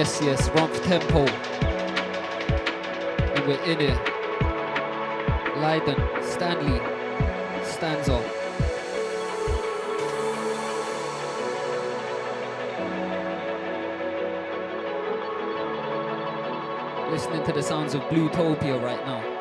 Yes, Rump Tempo. And we're in it. Lidon, Stanley, Stanza. Listening to the sounds of Bloutopia right now.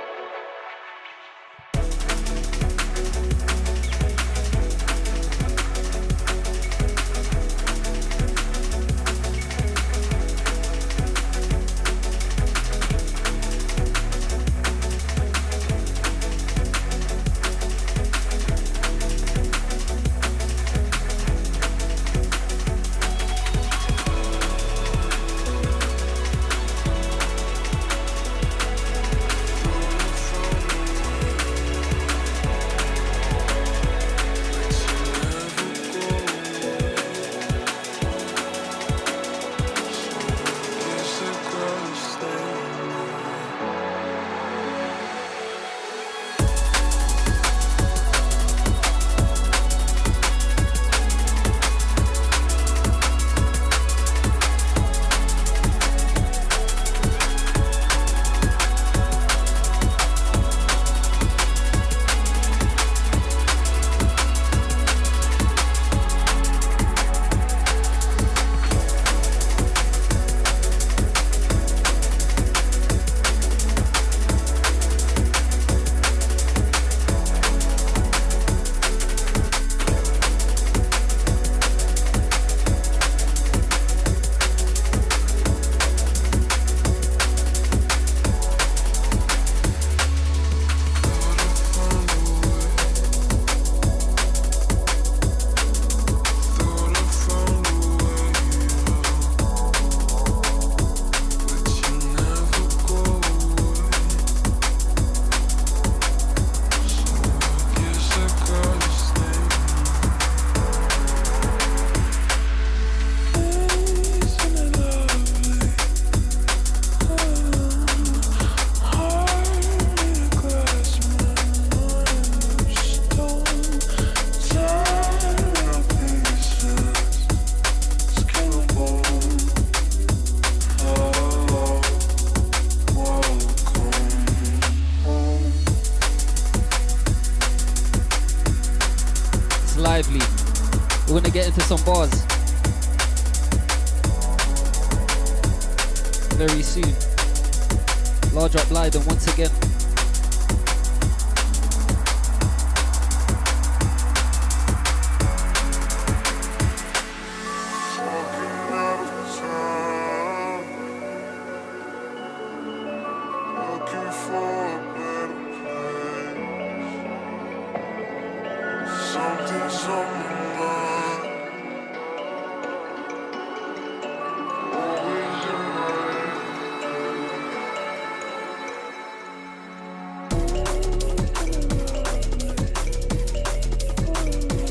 Lively. We're gonna get into some bars very soon. Large up Lidon once again.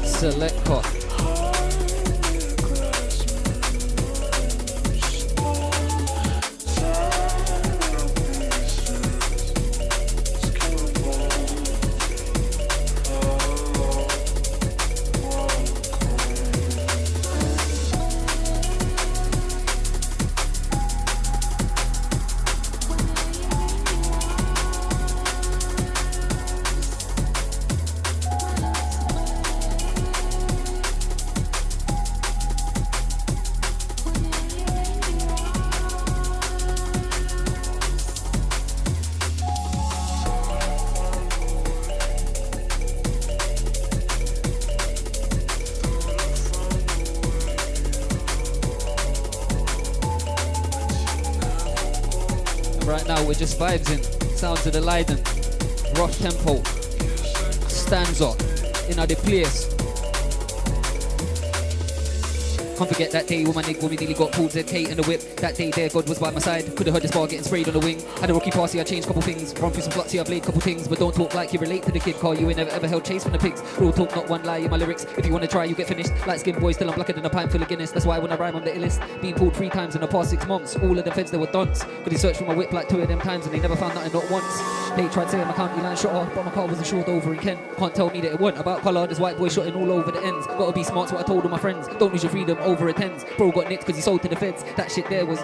Selector. Right now we're just vibes in. Sounds of the Lidon. Rough tempo. Stanza. In the place. Can't forget that day when my nigga, when we nearly got pulled ZK in the whip. That day there, God was by my side. Could've heard this bar getting sprayed on the wing. Had a rocky passy, I changed couple things. Run through some fluxy, I played couple things. But don't talk like you relate to the kid, car. You ain't never ever held chase from the pigs. Real talk, not one lie in my lyrics. If you wanna try, you get finished. Light skin boys, still I'm blacker than a pint full of Guinness. That's why when I rhyme, I'm the illest. Been pulled 3 times in the past 6 months. All of the feds, they were dunce. Could he searched for my whip like 2 of them times and they never found nothing, not once. They tried saying my county line shot off, but my car wasn't short over in Kent. Can't tell me that it wasn't about colour. This white boy shotting all over the ends. Gotta be smart, so what I told all my friends. Don't lose your freedom over a tens. Bro got nicked cause he sold to the feds. That shit there was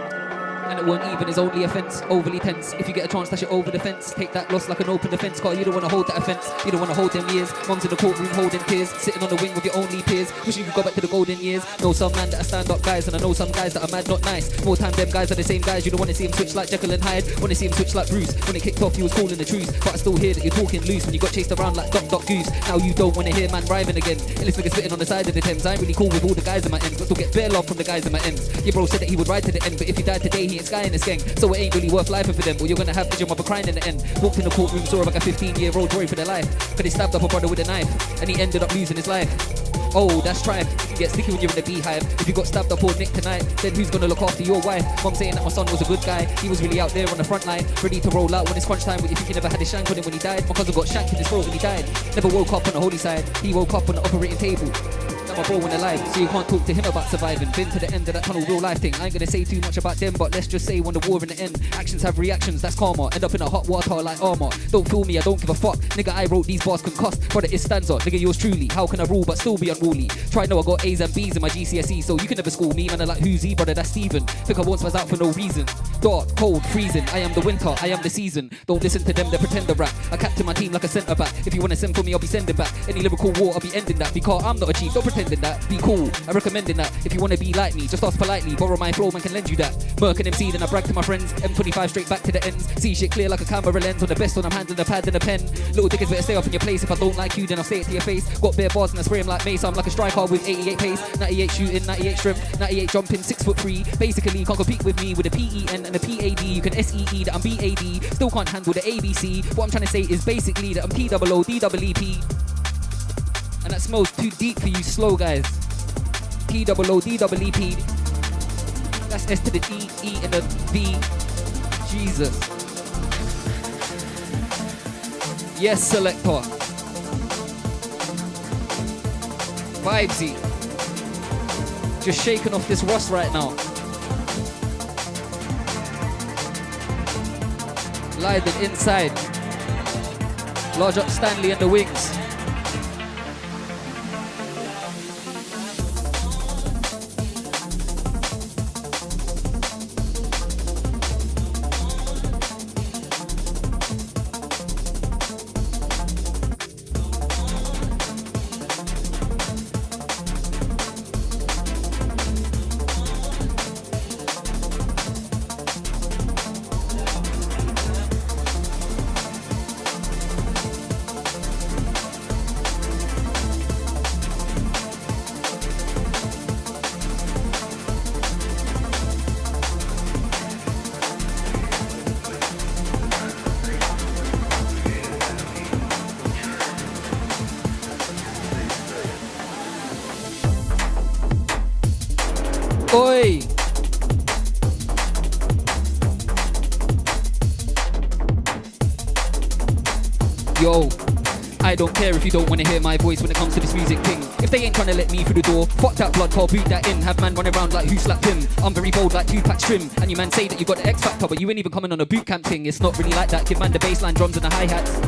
And it won't even is only offence, overly tense. If you get a chance, dash it over the fence. Take that loss like an open defence, car. You don't want to hold that offence. You don't want to hold them years. Mum's in the courtroom holding tears, sitting on the wing with your only peers. Wishing you could go back to the golden years. Know some man that are stand-up guys, and I know some guys that are mad, not nice. More time, them guys are the same guys. You don't want to see him switch like Jekyll and Hyde. Want to see him switch like Bruce. When it kicked off, he was calling the truth. But I still hear that you're talking loose when you got chased around like Doc Goose. Now you don't want to hear man rhyming again. And this nigga spitting on the side of the Thames. I ain't really cool with all the guys in my ends, but still get bare love from the guys in my ends. Your bro said that he would ride to the end, but if he died today, he ain't sky in his gang. So it ain't really worth life for them, or you're gonna have your mother crying in the end. Walked in the courtroom, saw like a 15-year-old boy for their life. Cause they stabbed up a brother with a knife, and he ended up losing his life. Oh, that's tribe. You can get sticky when you're in the beehive. If you got stabbed up or nicked tonight, then who's gonna look after your wife? Mom saying that my son was a good guy. He was really out there on the front line, ready to roll out when it's crunch time. But you think he never had his shank on him when he died? My cousin got shanked in his throat when he died. Never woke up on the holy side. He woke up on the operating table. Now my bro went alive, so you can't talk to him about surviving. Been to the end of that tunnel, real life thing. I ain't gonna say too much about them, but let's just say when the war in the end, actions have reactions, that's karma. End up in a hot water like armor. Don't fool me, I don't give a fuck. Nigga, I wrote these bars concussed. Brother, it's Stanza. Nigga, yours truly. How can I rule but still be unruly? Try know I got A's and B's in my GCSE, so you can never school me. Man, I like who's he, brother, that's Steven. Think I won't spaz out for no reason. Dark, cold, freezing. I am the winter, I am the season. Don't listen to them, they pretend to rap. I captain my team like a centre back. If you wanna send for me, I'll be sending back. Any lyrical war, I'll be ending that. Because I'm not a cheat, don't pretending that. Be cool. I recommending that. If you wanna be like me, just ask politely. Borrow my flow, man can lend you that. Merc and MC, then I brag to my friends. M25 straight back to the ends. See shit clear like a camera lens. On the best when I'm handling a pad and a pen. Little dickers better stay off in your place. If I don't like you, then I'll say it to your face. Got bare bars and I spray them like mace. I'm like a striker with 88 pace, 98 shooting, 98 strength, 98 jumping, 6'3". Basically, you can't compete with me with a PEN and a PAD. You can SEE that I'm BAD. Still can't handle the ABC. What I'm trying to say is basically that I'm POODEEP. And that smells too deep for you slow guys. POODEEP. That's S to the D, E and the V. Jesus. Yes, selector. Vibesy. Just shaking off this rust right now. Lidon inside. Large up Stanley and the wings. Oi! Yo, I don't care if you don't want to hear my voice when it comes to this music thing. If they ain't trying to let me through the door, fuck that blood call, boot that in. Have man running around like who slapped him. I'm very bold like Tupac trim. And you man say that you got the X Factor, but you ain't even coming on a boot camp thing. It's not really like that. Give man the bassline drums and the hi-hats.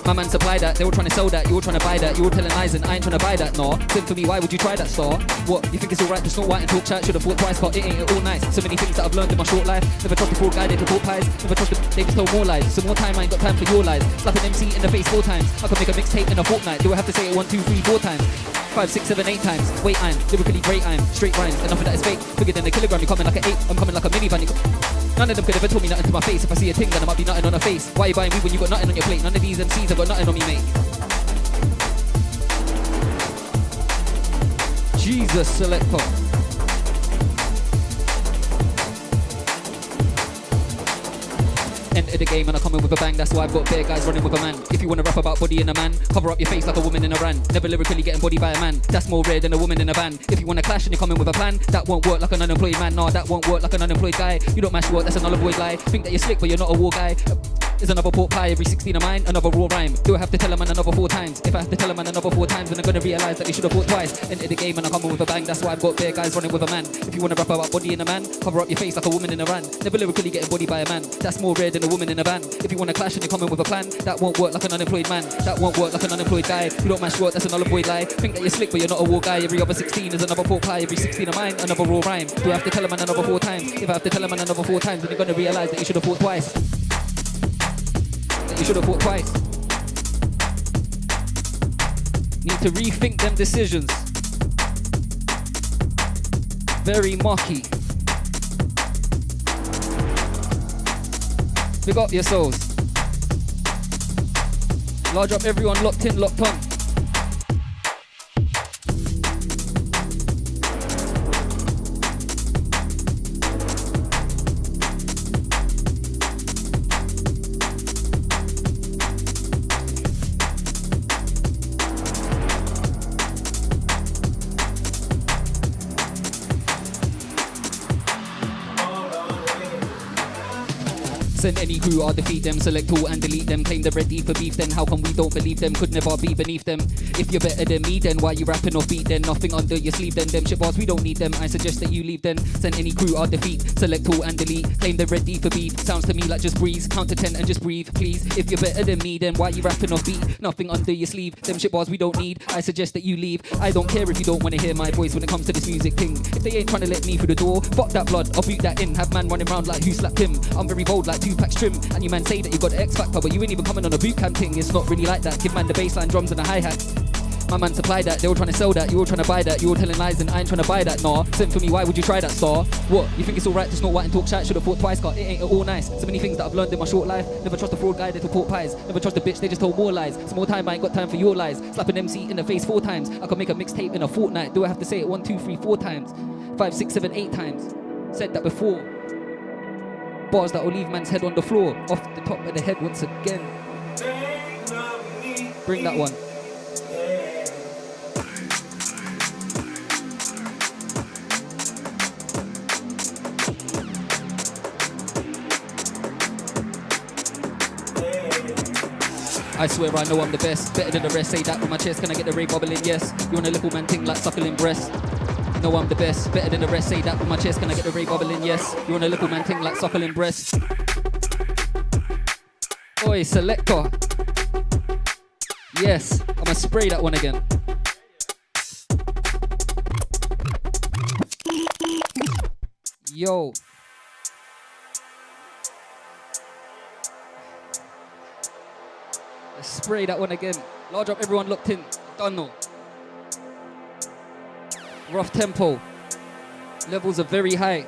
My man supply that, they all trying to sell that, you all trying to buy that, you all telling lies and I ain't trying to buy that, nah. Send for me, why would you try that, star? What, you think it's alright to snort white and talk chat? Should've thought twice, cause it ain't all nice. So many things that I've learned in my short life. Never trust the fraud guy, they report pies. Never trust them, they just tell more lies. So more time, I ain't got time for your lies. Slap an MC in the face 4 times. I can make a mixtape in a fortnight. Do I have to say it 1, 2, 3, 4 times? 5, 6, 7, 8 times. Wait, I'm lyrically great, I'm straight rhymes. Enough of that is fake. Bigger than a kilogram, you're coming like an 8. I'm coming like a minivan. None of them could ever tell me nothing to my face. If I see a thing, then I might be nothing on her face. Why are you buying weed when you got nothing on your plate? None of these MCs have got nothing on me, mate. Jesus, selector. Enter the game and I come in with a bang. That's why I've got bare guys running with a man. If you wanna rap about body in a man, cover up your face like a woman in a rant. Never lyrically getting bodied by a man. That's more rare than a woman in a van. If you wanna clash and you come in with a plan, that won't work like an unemployed man. Nah, that won't work like an unemployed guy. You don't mash work, that's an unemployed lie. Think that you're slick but you're not a war guy. is another pork pie. Every 16 of mine, another raw rhyme. Do I have to tell a man another 4 times? If I have to tell a man another 4 times, then I'm gonna realise that they should have thought twice. Enter the game and I come in with a bang. That's why I've got bare guys running with a man. If you wanna rap about body in a man, cover up your face like a woman in Iran. Never lyrically getting bodied by a man. That's more rare than a woman in a van. If you wanna clash and you come in with a plan, that won't work like an unemployed man. That won't work like an unemployed guy. You don't match short, that's an unemployed lie. Think that you're slick, but you're not a war guy. Every other 16 is another pork pie. Every 16 of mine, another raw rhyme. Do I have to tell a man another 4 times? If I have to tell a man another 4 times, then you're gonna realise that you should have thought twice. That you should have thought twice. Need to rethink them decisions. Very mucky. Big up your souls. Large up everyone locked in, locked on. Send any crew, I'll defeat them. Select all and delete them. Claim they're ready for beef, then how come we don't believe them? Could never be beneath them. If you're better than me, then why you rapping off beat then? Nothing under your sleeve then. Them shit bars, we don't need them. I suggest that you leave then. Send any crew, I'll defeat. Select all and delete. Claim they're ready for beef. Sounds to me like just breeze. Count to 10 and just breathe, please. If you're better than me, then why you rapping off beat? Nothing under your sleeve. Them shit bars we don't need. I suggest that you leave. I don't care if you don't want to hear my voice when it comes to this music thing. If they ain't trying to let me through the door, fuck that blood, I'll boot that in. Have man running around like who slapped him. I'm very bold like 2 packs trim. And you man say that you got the X factor, but you ain't even coming on a boot camp thing. It's not really like that. Give man the baseline drums and the hi-hat. My man supplied that, they were trying to sell that, you all trying to buy that, you all telling lies and I ain't trying to buy that, nah. Sent for me, why would you try that, star? What, you think it's alright to snort white and talk shit? Should've thought twice, got it ain't all nice. So many things that I've learned in my short life. Never trust a fraud guy, they took pork pies. Never trust a bitch, they just told more lies. Some more time, I ain't got time for your lies. Slap an MC in the face 4 times. I could make a mixtape in a fortnight. Do I have to say it 1, 2, 3, 4 times? 5, 6, 7, 8 times. Said that before. Bars that will leave man's head on the floor. Off the top of the head once again. Bring that one. I swear I know I'm the best, better than the rest. Say that with my chest, can I get the ray bubbling? Yes. You want a little man thing like suckling breast? No, I'm the best, better than the rest. Say that with my chest, can I get the ray bubbling? Yes. You want a little man thing like suckling breast? Oi, selector. Yes, I'ma spray that one again. Yo. Let's spray that one again. Large up, everyone locked in. Done no. Rough tempo. Levels are very high.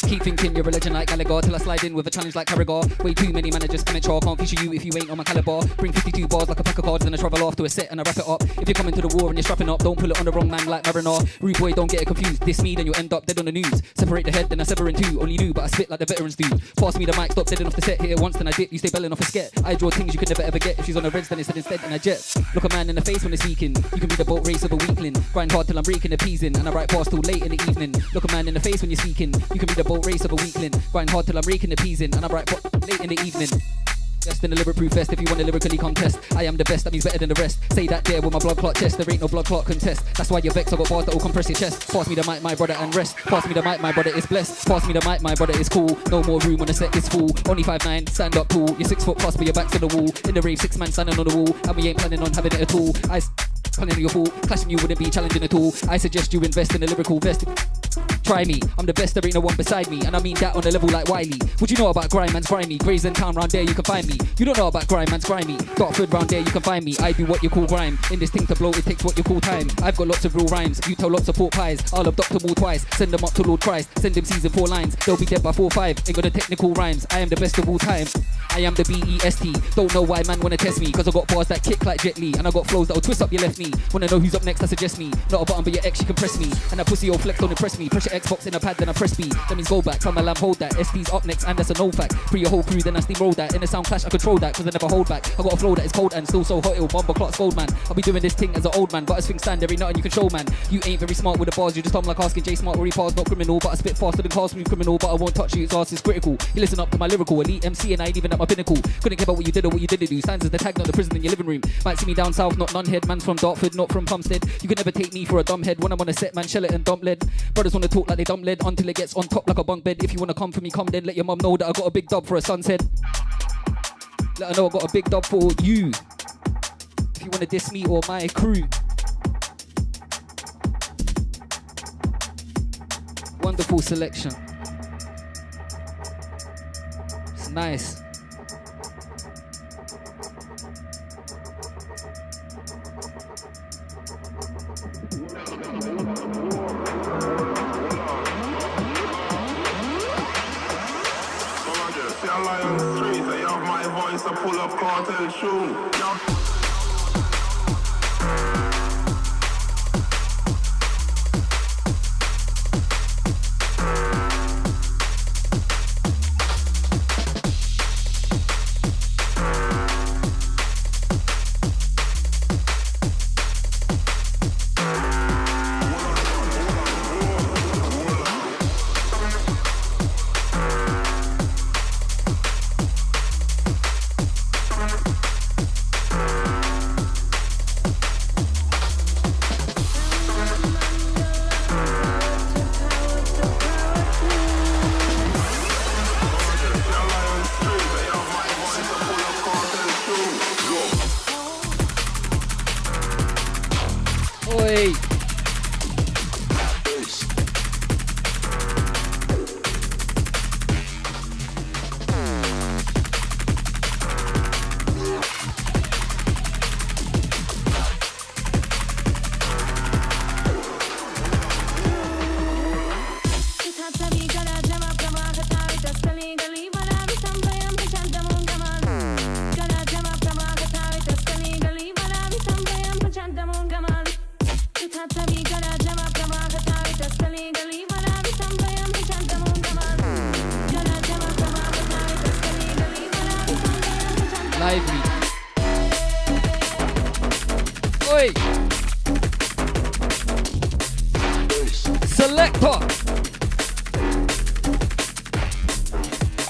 Keep thinking you're a legend like Gallagher till I slide in with a challenge like Carragher. Way too many managers amateur, can't feature you if you ain't on my caliber. Bring 52 bars like a pack of cards, then I travel off to a set and I wrap it up. If you're coming to the war and you're strapping up, don't pull it on the wrong man like Mariner. Rude boy, don't get it confused. Diss me, then you'll end up dead on the news. Separate the head, then I sever in two. Only knew, but I spit like the veterans do. Pass me the mic, stop deading off the set. Hit it once, then I dip. You stay belling off a sket. I draw things you could never ever get. If she's on the reds, then it's instead in a jet. Look a man in the face when they're speaking. You can be the boat race of a weakling. Grind hard till I'm breaking the peas in, and I write past till late in the evening. Look a man in the face when you're speaking. You can be the boat race of a weakling. Grind hard till I'm raking the peas in, and I write late in the evening. Best in the lyric proof vest. If you want to lyrically contest, I am the best, that means better than the rest. Say that there with my blood clot chest. There ain't no blood clot contest. That's why you're vexed. I got bars that will compress your chest. Pass me the mic, my brother, and rest. Pass me the mic, my brother is blessed. Pass me the mic, my brother is cool. No more room when the set is full. Only 5'9", stand up tall. You're 6 foot plus, but your back's to the wall. In the rave, 6 man standing on the wall, and we ain't planning on having it at all. Planning your fault, clashing you wouldn't be challenging at all. I suggest you invest in a lyrical vest. Try me, I'm the best, there ain't no one beside me. And I mean that on a level like Wiley. What you know about grime, man's grimy? Grays and town round there you can find me. You don't know about grime, man's grimy. Dartford round there you can find me. I do what you call grime. In this thing to blow, it takes what you call time. I've got lots of real rhymes, you tell lots of pork pies. I'll abduct them all twice, send them up to Lord Christ. Send them season 4 lines, they'll be dead by 4-5. Ain't got the technical rhymes, I am the best of all time. I am the B-E-S-T. Don't know why man wanna test me, cause I got bars that kick like Jet Li, and I got flows that'll twist up your left knee. Wanna know who's up next, I suggest me. Not a button but your ex, you can press me. And that pussy old flex don't impress me. Press your Xbox in a pad then I press B. That means go back, tell my lamb hold that. ST's up next and that's a no fact. Free your whole crew then I steamroll that. In a sound clash I control that, cause I never hold back. I got a flow that is cold and still so hot it'll bomber clocks gold man. I'll be doing this thing as an old man, but as things stand there ain't nothing you can show man. You ain't very smart with the bars, you just like asking J Smart where he pass, not criminal, but I spit faster than cars smooth criminal, but I won't touch you, his ass is critical. You listen up to my lyrical, elite MC and I ain't even at my pinnacle. Couldn't care about what you did or what you didn't do. Stanza's the tag, not the prison in your living room. Might see me down south, not none head, man's from Dartford, not from Plumstead. You can never take me for a dumb head when I'm on a set, man, shell it and dump lead. Brothers wanna talk like they dumb lead until it gets on top like a bunk bed. If you wanna come for me, come then, let your mum know that I got a big dub for a sunset. Let her know I got a big dub for you. If you wanna diss me or my crew. Wonderful selection. It's nice. Pull up cartel shoe.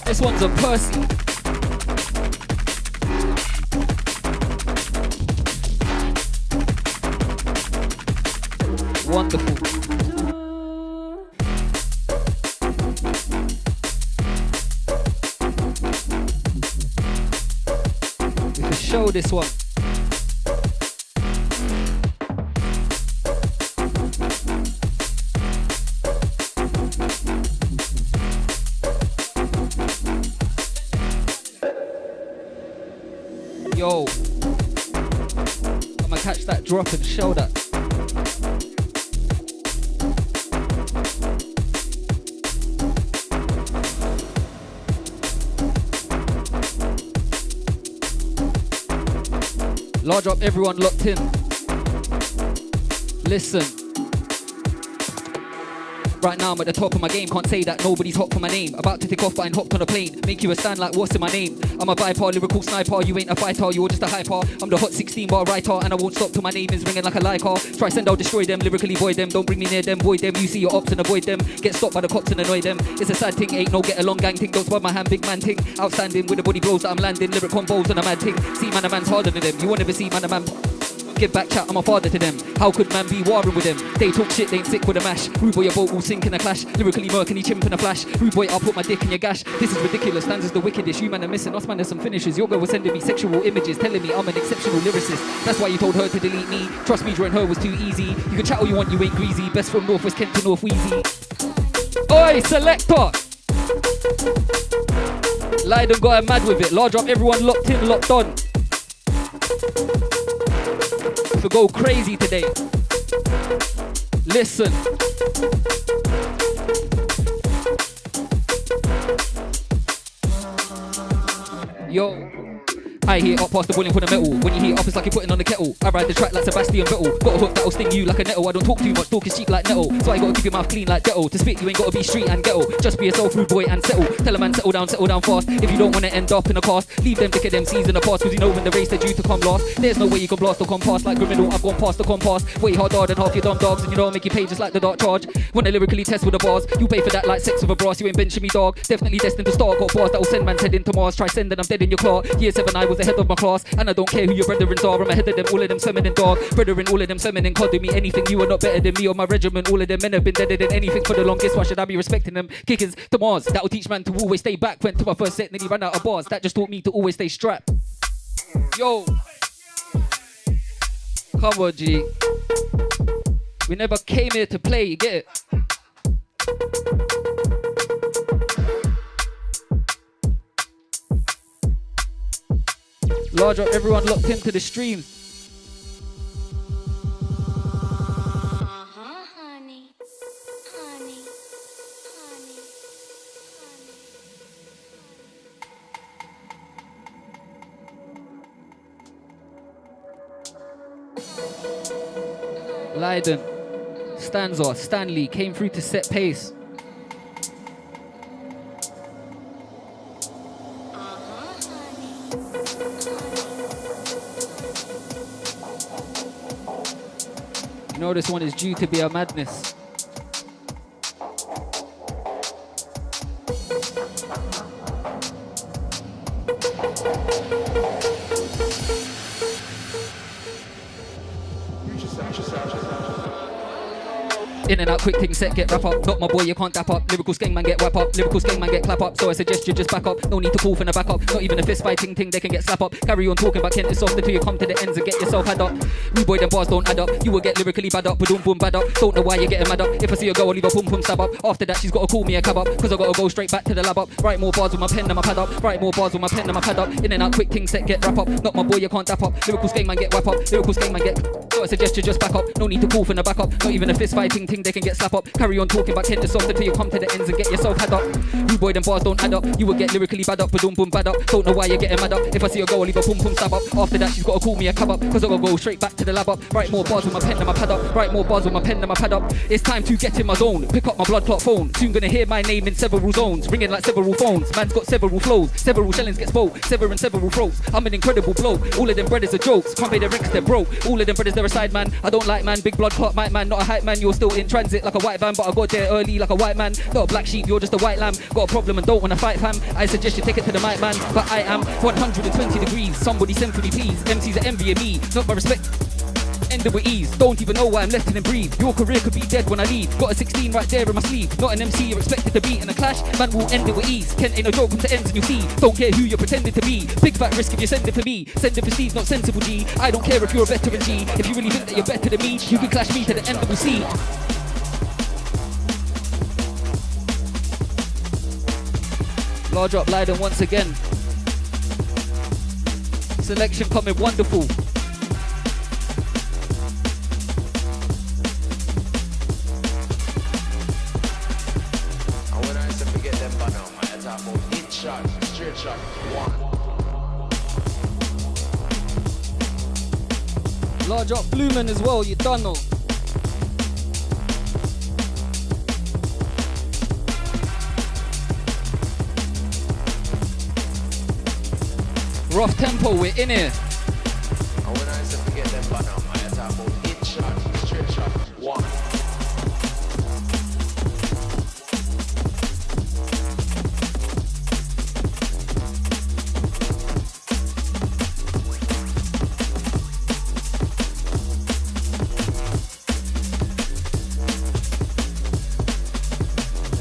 This one's a Percy. Wonderful. We can show this one. Yo, I'ma catch that drop and show that. Large up, everyone locked in. Listen. Right now I'm at the top of my game, can't say that nobody's hot for my name. About to take off but I ain't hopped on a plane. Make you a stand like what's in my name. I'm a viper, lyrical sniper, you ain't a fighter, you're just a hyper. I'm the hot 16 bar writer and I won't stop till my name is ringing like a Leica. Try send, I'll destroy them, lyrically void them. Don't bring me near them, void them, you see your ops and avoid them. Get stopped by the cops and annoy them. It's a sad thing, ain't no get along gang thing. Don't spot my hand, big man thing. Outstanding with the body blows that I'm landing. Lyric combos and a mad thing. See man, a man's harder than them. You won't ever see man, a man. Give back chat, I'm a father to them. How could man be warring with them? They talk shit, they ain't sick with a mash. Rude boy, your boat will sink in a clash. Lyrically murk and he chimp in a flash. Rude boy, I'll put my dick in your gash. This is ridiculous, Stanza's the wickedest. You man are missing, us man there's some finishes. Your girl was sending me sexual images, telling me I'm an exceptional lyricist. That's why you told her to delete me. Trust me, drawing her was too easy. You can chat all you want, you ain't greasy. Best from Northwest Kent to North Wheezy. Oi, selector! Lidon got mad with it. Large up, everyone locked in, locked on. To go crazy today. Listen. Yo. I heat up past the boiling for the metal. When you heat up, it's like you're putting on the kettle. I ride the track like Sebastian Vettel. Got a hook that'll sting you like a nettle. I don't talk too much, talk is cheap like nettle. So I gotta keep your mouth clean like Detto. To spit, you ain't gotta be street and ghetto. Just be yourself, rude boy, and settle. Tell a man settle down fast. If you don't wanna end up in a cast, leave them dickhead MCs in the past. Cause you know when the race they're due to come last. There's no way you can blast or come past like criminal. I've gone past the compass. Way harder than half your dumb dogs. And you know I make you pay just like the dark charge. When I lyrically test with the bars, you pay for that like sex with a brass. You ain't benching me, dog. Definitely destined to star. Got bars that'll send man's head into Mars. Try sending, I'm dead in your claw. Year 7 I was ahead of my class. And I don't care who your brethren are, I'm ahead of them, all of them feminine dog. Brethren, all of them feminine, can't do me anything. You are not better than me or my regiment. All of them men have been deader than anything for the longest. Why should I be respecting them? Kickers to Mars, that'll teach man to always stay back. Went to my first set, nearly ran out of bars. That just taught me to always stay strapped. Yo, come on, G. We never came here to play, you get it? Large up, everyone locked into the stream. Honey, honey, honey, honey. Lidon, Stanza, Stanley came through to set pace. You know this one is due to be a madness. In and out, quick thing set, get wrap up. Not my boy, you can't dap up. Lyrical skeng man get whap up. Lyrical skeng man get clap up. So I suggest you just back up. No need to call for the back up. Not even a fist fighting thing, they can get slap up. Carry on talking about Kent, it's soft until you come to the ends and get yourself had up. We boy, them bars don't add up. You will get lyrically bad up, boom boom bad up. Don't know why you're getting mad up. If I see a girl, I'll leave a pum pum stab up. After that, she's gotta call me a cab up. Cause I gotta go straight back to the lab up. Write more bars with my pen and my pad up. Write more bars with my pen and my pad up. In and out, quick thing set, get wrap up. Not my boy, you can't dap up. Lyrical skeng man get whap up. Lyrical skeng man get. So I suggest you just back up. No need to call for the back up. Not even a fist fighting thing, they can get slap up. Carry on talking about Kent, it's soft until you come to the ends and get yourself had up. You boy, them bars don't add up. You will get lyrically bad up, boom boom bad up. Don't know why you're getting mad up. If I see a girl, I'll leave a pum pum stab up. After that, she's gotta call me a cab up. Cause I gotta go straight back to the lab up. Write more bars with my pen and my pad up. Write more bars with my pen and my pad up. It's time to get in my zone. Pick up my blood clot phone. Soon gonna hear my name in several zones. Ringing like several phones. Man's got several flows. Several shellings get spoke. Severing several throats. I'm an incredible blow. All of them brothers are jokes. Can't pay their rent 'cause they're broke. All of them brothers, they're a side man. I don't like man. Big blood clot, might man. Not a hype man. You're still in transit like a white van. But I got there early like a white man. Not a black sheep, you're just a white lamb. Got a problem and don't wanna fight, fam. I suggest you take it to the mic, man. But I am 120 degrees. Somebody send for me, please. MCs are envying me. Not my respect. Ended with ease. Don't even know why I'm letting him breathe. Your career could be dead when I leave. Got a 16 right there in my sleeve. Not an MC you're expected to beat in a clash. Man will end it with ease. Kent ain't a joke, come to ends and you see. Don't care who you're pretending to be. Big fat risk if you send it for me. Send it for Steve, not sensible G. I don't care if you're a veteran G. If you really think that you're better than me, you can clash me to the end of the sea. Large up Lidon once again. Selection coming wonderful. And when I say forget them banner, I talk about hit shot, straight shot, one. Large up Blumen as well, you done know. Rough tempo, we're in here. And when I say forget them banner, I talk about hit shot, straight shot, one.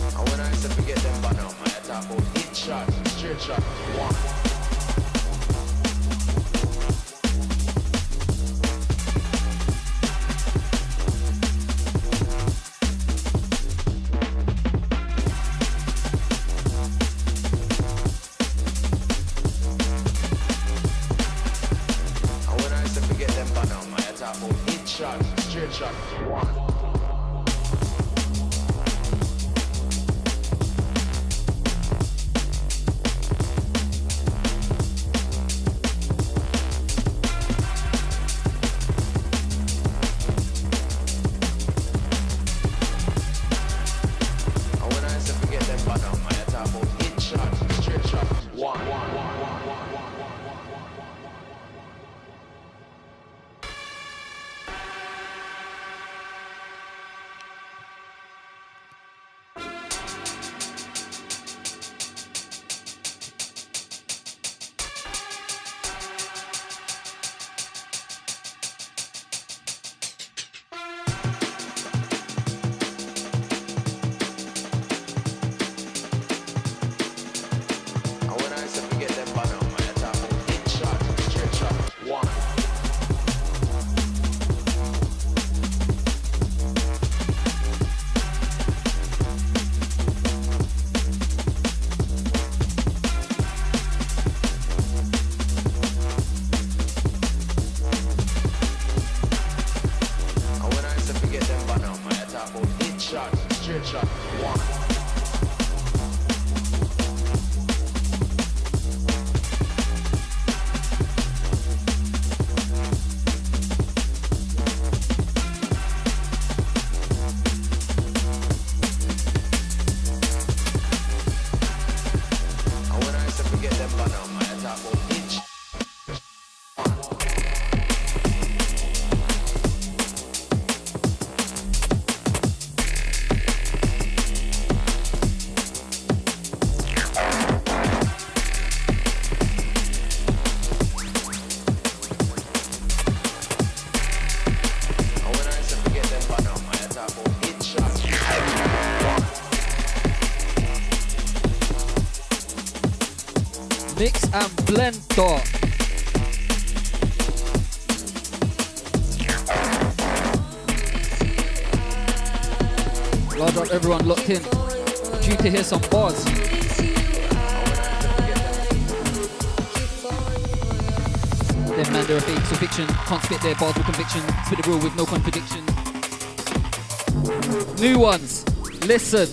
And when I say forget them banner, I talk about hit shot, straight shot, one. Shot, one. them but now, man. I talk about bitch. Mix and blend dot. Large up, everyone locked in. Due to hear some bars. Them man, they're a fake, so fiction. Can't spit their bars with conviction. Spit the real with no contradiction. New ones, listen.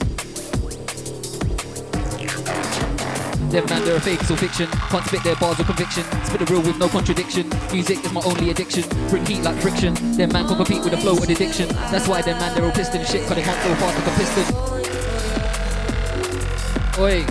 Them man, they're a fake, so fiction. Can't spit their bars with conviction. Spit the real with no contradiction. Music is my only addiction. Bring heat like friction. Them man can compete with the flow and addiction. That's why them man, they're all piston shit, cause they can't go fast like a piston. Oi.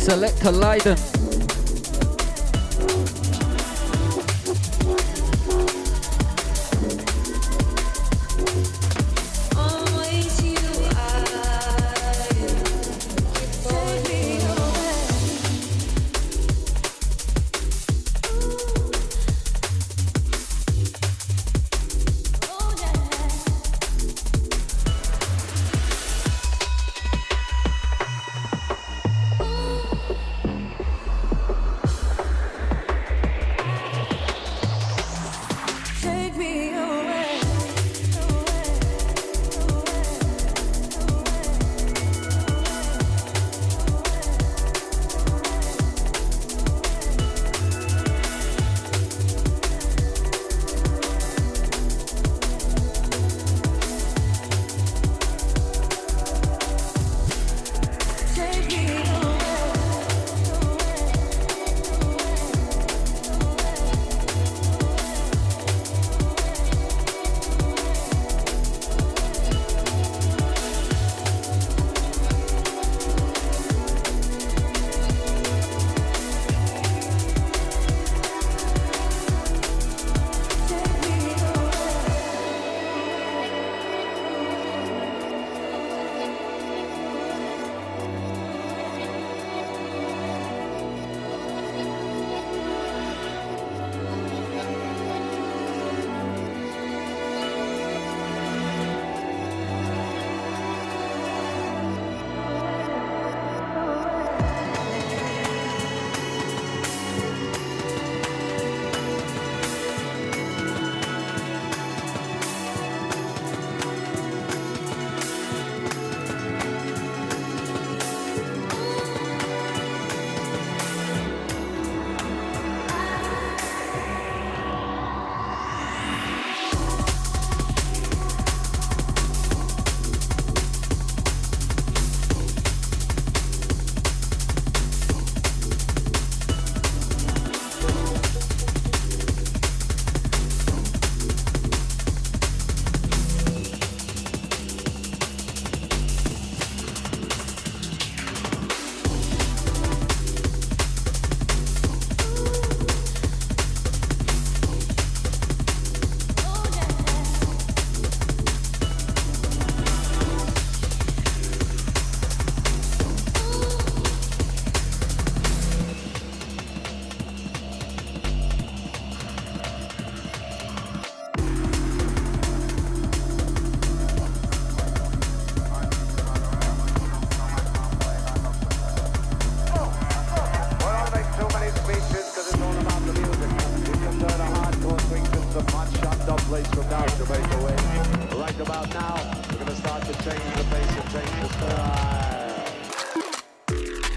Select a Lidon.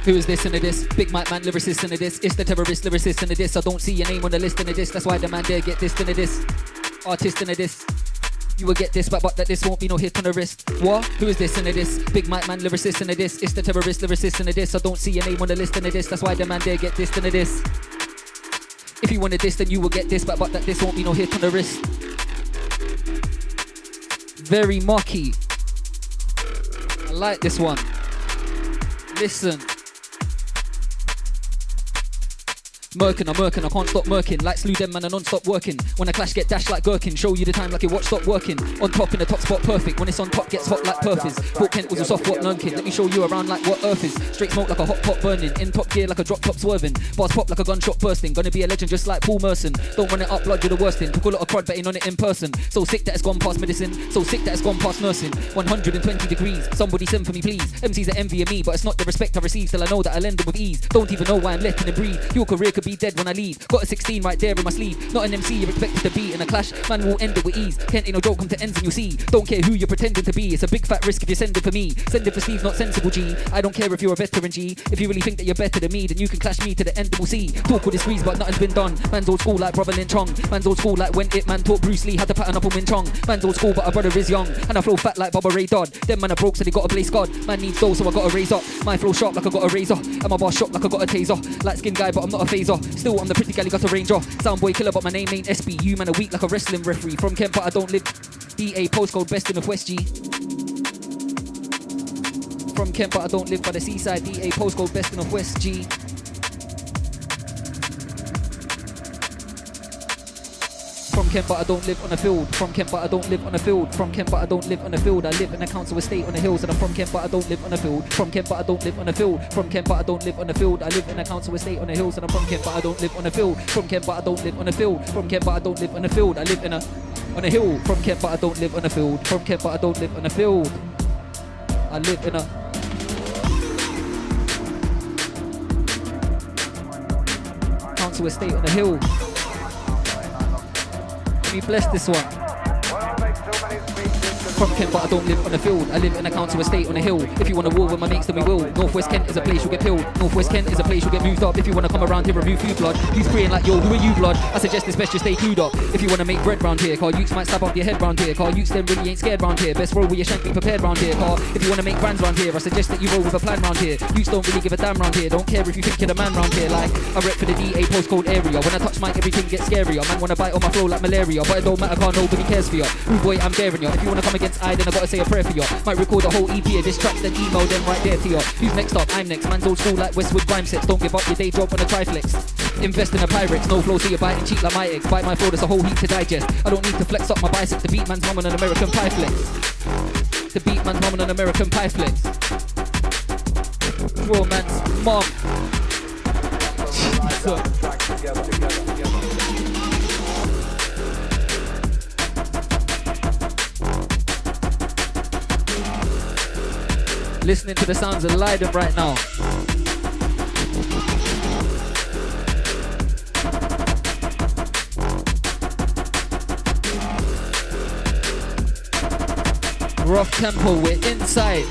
Who is this in a diss? Big mic man, lyricist in a diss. It's the terrorist, lyricist in a diss. I don't see your name on the list in a diss. That's why the man there get this in a diss. Artist in a diss. You will get this, but that this won't be no hit on the wrist. What? Who is this in a diss? Big mic man, lyricist in a diss. It's the terrorist, lyricist in a diss. I don't see your name on the list in a diss. That's why the man there get this in a diss. If you want a diss, then you will get this, but that this won't be no hit on the wrist. Very mocky. I like this one. Listen. Murkin, I can't stop murking. Like slew them man, I non-stop working. When I clash, get dashed like gherkin. Show you the time like your watch stop working. On top in the top spot, perfect. When it's on top, gets hot like perfis. Port Kent was a soft what lurking. Let me show you around like what earth is. Straight smoke like a hot pot burning. In top gear like a drop top swerving. Bars pop like a gunshot bursting. Gonna be a legend just like Paul Merson. Don't run it up, blood, you're the worst thing. Took a lot of crud betting on it in person. So sick that it's gone past medicine. So sick that it's gone past nursing. 120 degrees. Somebody send for me, please. MCs are envying me, but it's not the respect I receive. Till I know that I lend them with ease. Don't even know why I'm letting it breathe. Your career could be dead when I leave. Got a 16 right there in my sleeve. Not an MC you're expected to be in a clash. Man will end it with ease. Can't ain't no joke, come to ends and you'll see. Don't care who you're pretending to be. It's a big fat risk if you're sending for me. Send it for Steve, not sensible G. I don't care if you're a veteran G. If you really think that you're better than me, then you can clash me to the end and we'll see. Talk with his squeeze, but nothing's been done. Man's old school like brother Lin Chong. Man's old school like when it man taught Bruce Lee how to pattern up on Wing Chong. Man's old school, but our brother is young. And I flow fat like Baba Ray Dodd. Them man are broke, so they gotta blaze God. Man needs dough, so I gotta raise up. My flow sharp like I got a razor. And my bar shot like I got a taser. Light skin guy, but I'm not a phaser. Still, I'm the pretty galley, got a ranger. Soundboy killer, but my name ain't SB. You man are weak like a wrestling referee. From Kent, but I don't live. DA postcode best in the West G. From Kent, but I don't live by the seaside. DA postcode best in the West G. From Kent, but I don't live on a field. From Kent, but I don't live on a field. From Kent, but I don't live on a field. I live in a council estate on the hills, and I'm from Kent, but I don't live on a field. From Kent, but I don't live on a field. From Kent, but I don't live on a field. I live in a council estate on the hills, and I'm from Kent, but I don't live on a field. From Kent, but I don't live on a field. From Kent, but I don't live on a field. I live in a on a hill. From Kent, but I don't live on a field. From Kent, but I don't live on a field. I live in a council estate on the hill. Let me bless this one. From Kent, but I don't live on the field. I live in a council estate on a hill. If you want to war with my mates, then we will. Northwest Kent is a place you'll get pilled. Northwest Kent is a place you'll get moved up. If you want to come around here and move food blood, he's praying like, yo, who are you, blood? I suggest it's best you stay clued up. If you want to make bread round here, car youths might stab off your head round here. Car youths then really ain't scared round here. Best roll with your shank, be prepared round here. Car if you want to make brands round here, I suggest that you roll with a plan round here. Youths don't really give a damn round here. Don't care if you think you're the man round here. Like, I rep for the DA postcode area. When I touch mic, everything gets scarier. Man wanna bite on my flow like malaria, but it don't matter, car nobody cares for you. Rude boy, I'm daring you. If you wanna come against I, then I gotta say a prayer for you. Might record a whole EP of diss tracks, then email them right there to you. Who's next up? I'm next. Man's old school like Westwood rhyme sets. Don't give up your day job on a triflex. Invest in a Pyrex, no flow, so you're biting cheap like my ex. Bite my flow, there's a whole heap to digest. I don't need to flex up my biceps. The beat man's mum on an American pie flex. The beat man's mum on an American pie flex. Bro, man's mum. Listening to the sounds of Lidon right now. Rough tempo, we're inside.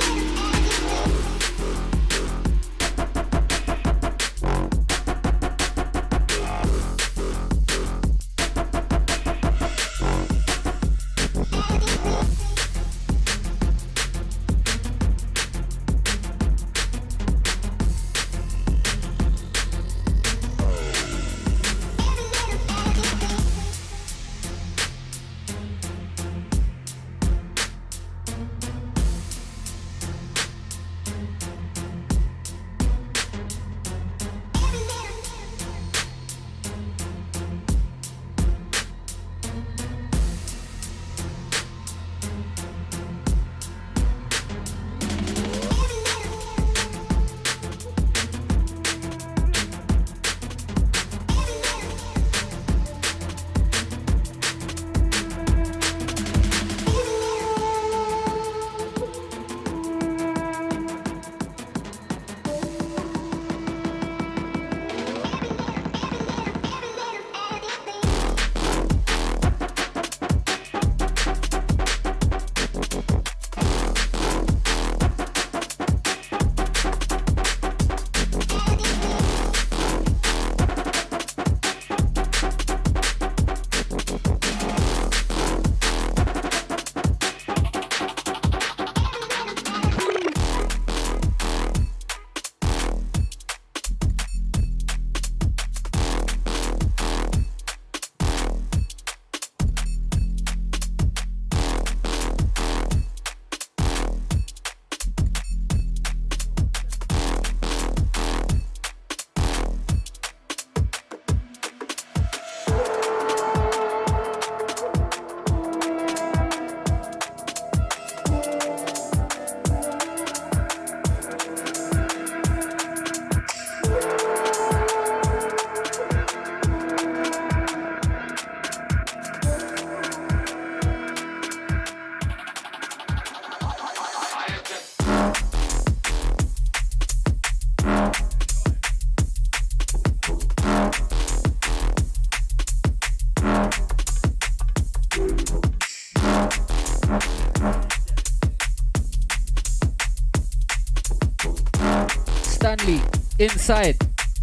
Stanley, inside.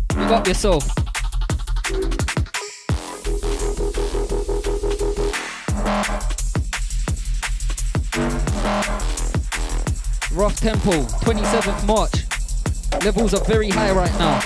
Big up yourself. Rough tempo, 27th March. Levels are very high right now.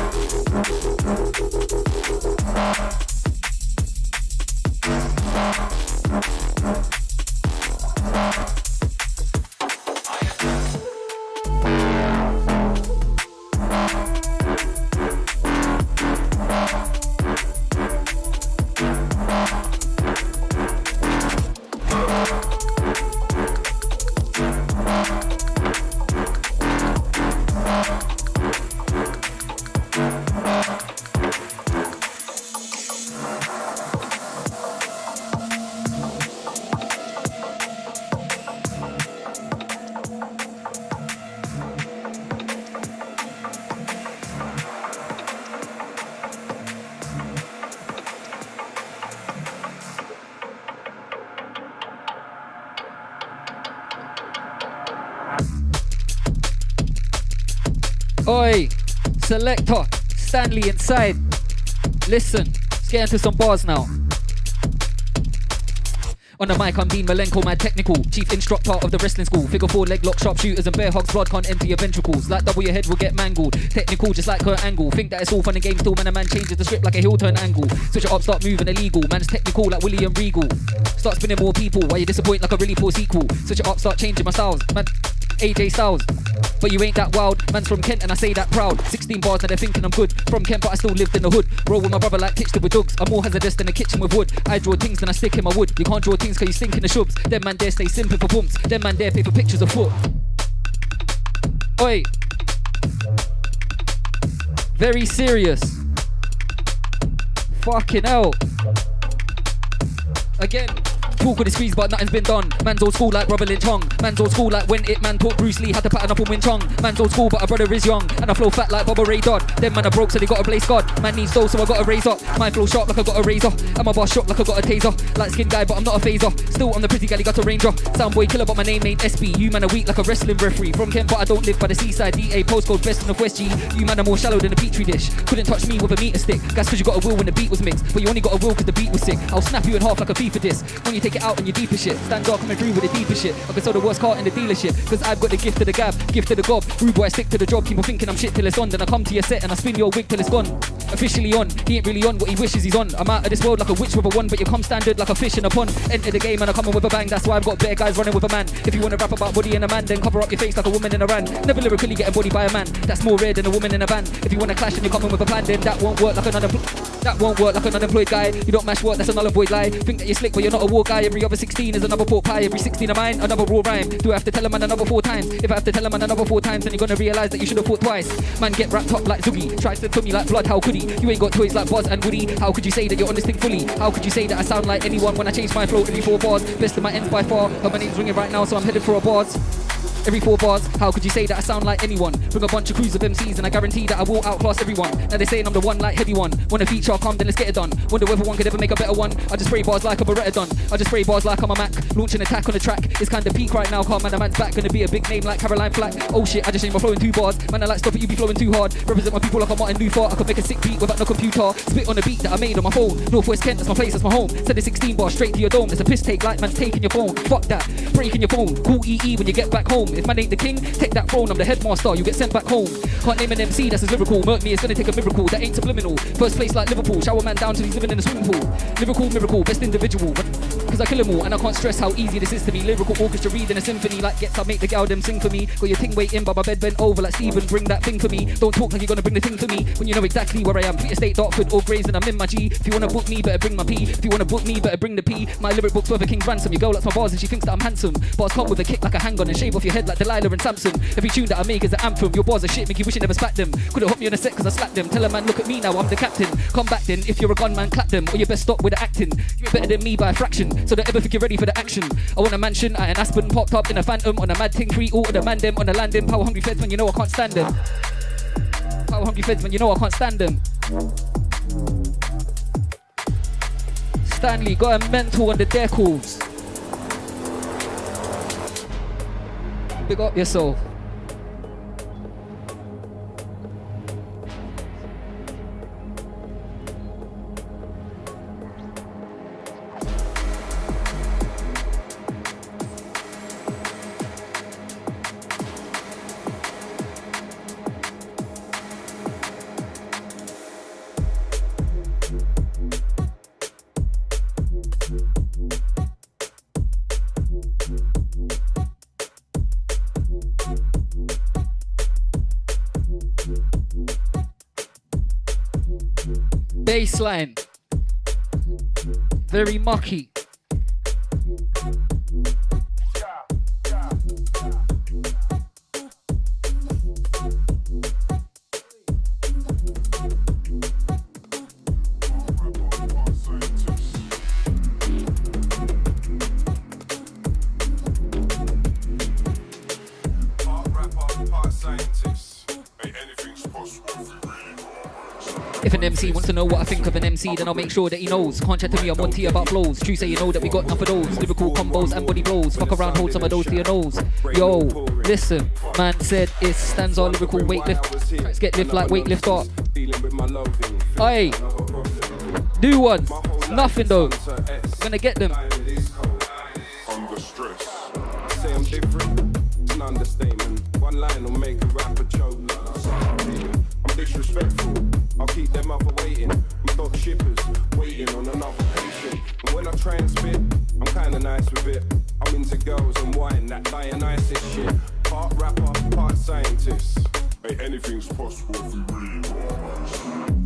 Oi, selector, Stanley inside. Listen, let's get into some bars now. On the mic, I'm Dean Malenko, mad technical. Chief instructor of the wrestling school. Figure 4 leg lock, sharpshooters and bear hogs. Blood can't enter your ventricles. Like double your head will get mangled. Technical just like her angle. Think that it's all fun and games till man a man changes the script like a heel turn angle. Switch it up, start moving illegal. Man's technical like William Regal. Start spinning more people while you disappoint like a really poor sequel. Switch it up, start changing my styles. Man, AJ Styles. But you ain't that wild, man's from Kent and I say that proud. 16 bars now they're thinking I'm good. From Kent but I still lived in the hood. Roll with my brother like Kitchener with dogs. I'm more hazardous than a kitchen with wood. I draw things then I stick in my wood. You can't draw things cause you stink in the shubs. Them man dare stay simping for pumps. Them man dare pay for pictures of foot. Oi. Very serious. Fucking hell. Again. Talk with the squeeze but nothing's been done. Man's old school like Robert Lynch Hung. Man's old school like when it man taught Bruce Lee how to pattern up on Wing Chun. Man's old school but a brother is young. And I flow fat like Bubba Ray Dodd. Them man are broke so they gotta blaze God. Man needs dough so I gotta raise up. My flow sharp like I got a razor. And my bar shot like I got a taser. Light skin guy but I'm not a phaser. Still on the pretty galley got a ranger. Soundboy killer but my name ain't SB. You man are weak like a wrestling referee. From Kent but I don't live by the seaside. DA postcode best in the West G. You man are more shallow than a petri dish. Couldn't touch me with a meter stick. That's cause you got a will when the beat was mixed. But you only got a will cause the beat was sick. I'll snap you in half like a FIFA disc. When you take it out and you deeper shit. Stand guard coming through with the deeper shit. I can sell the worst car in the dealership. Cause I've got the gift of the gab, gift of the gob. Rude boy, I stick to the job. People thinking I'm shit till it's on. Then I come to your set and I spin your wig till it's gone. Officially on, he ain't really on what he wishes he's on. I'm out of this world like a witch with a wand. But you come standard like a fish in a pond. Enter the game and I come in with a bang. That's why I've got bare guys running with a man. If you wanna rap about body and a man, then cover up your face like a woman in Iran. Never lyrically getting bodied by a man. That's more rare than a woman in a van. If you wanna clash and you come in with a plan, then that won't work like an unemployed guy. You don't mash work, that's a null and void lie. Think that you're slick but you're not a war guy. Every other 16 is another pork pie. Every 16 of mine, another raw rhyme. Do I have to tell a man another 4 times? If I have to tell a man another 4 times, then you're gonna realise that you should have thought twice. Man get wrapped up like Zoogie. Tries to put me like blood, how could he? You ain't got toys like Buzz and Woody. How could you say that you're on this thing fully? How could you say that I sound like anyone when I change my flow every 4 bars? Best of my ends by far. But my name's ringing right now so I'm headed for a bars. Every 4 bars, how could you say that I sound like anyone? Bring a bunch of crews of MCs and I guarantee that I will outclass everyone. Now they're saying I'm the one like heavy one. Want a feature, come then let's get it done. Wonder whether one could ever make a better one. I just spray bars like a Beretta done. I just spray bars like I'm a Mac. Launch an attack on the track. It's kinda peak right now, calm man, the man's back. Gonna be a big name like Caroline Flack. Oh shit, I just changed my flow in 2 bars. Man, I like stop it, you be flowing too hard. Represent my people like I'm Martin Luther. I could make a sick beat without no computer. Spit on a beat that I made on my phone. Northwest Kent, that's my place, that's my home. Send a 16 bar straight to your dome. There's a piss take like man's taking your phone. Fuck that, breaking your phone. Call EE when you get back home. If man ain't the king, take that throne, I'm the headmaster, you get sent back home. Can't name an MC that's as lyrical. Murk me, it's gonna take a miracle, that ain't subliminal. First place like Liverpool, shower man down till he's living in a swimming pool. Lyrical miracle, best individual. Cause I kill them all, and I can't stress how easy this is to be. Lyrical orchestra reading a symphony like gets, I make the gal them sing for me. Got your thing waiting by my bed bent over like Stephen, bring that thing for me. Don't talk like you're gonna bring the thing for me when you know exactly where I am. Peter State, Dartford or Grays and I'm in my G. If you wanna book me, better bring my P. If you wanna book me, better bring the P. My lyric book's worth a king's ransom. Your girl likes my bars and she thinks that I'm handsome. Bars come with a kick like a hang on and shave off your head like Delilah and Samson. Every tune that I make is an anthem. Your bars are shit, make you wish you never spat them. Could've hooked me on a set cause I slapped them. Tell a man, look at me now, I'm the captain. Come back then, if you're a gunman, clap them. Or you best stop with the acting. You're better than me by a fraction, so don't ever think you're ready for the action. I want a mansion at an Aspen, popped up in a Phantom on a mad ting, 3 all of the man them on the landing. Power hungry feds when you know I can't stand them. Power hungry feds when you know I can't stand them. Stanley got a mental on the decals. Big up yourself. Baseline. Very mucky. If an MC wants to know what I think of an MC, then I'll make sure that he knows. Can't chat to me, I'm on tea about flows. True say you know that we got enough of those. Lyrical combos and body blows. Fuck around, hold some of those to your nose. Yo, listen, man said it's Stanza lyrical weightlift. Let's get lift like weightlift up. Aye, new ones, nothing though. Gonna get them. Under stress. Say I'm different, it's an understatement. One line will make a rapper choke. I'm disrespectful, I'll keep them other waiting. I'm dog shippers, waiting on another patient. And when I try and spit, I'm kinda nice with it. I'm into girls and wine, that Dionysus shit. Part rapper, part scientist. Hey, anything's possible if we really want.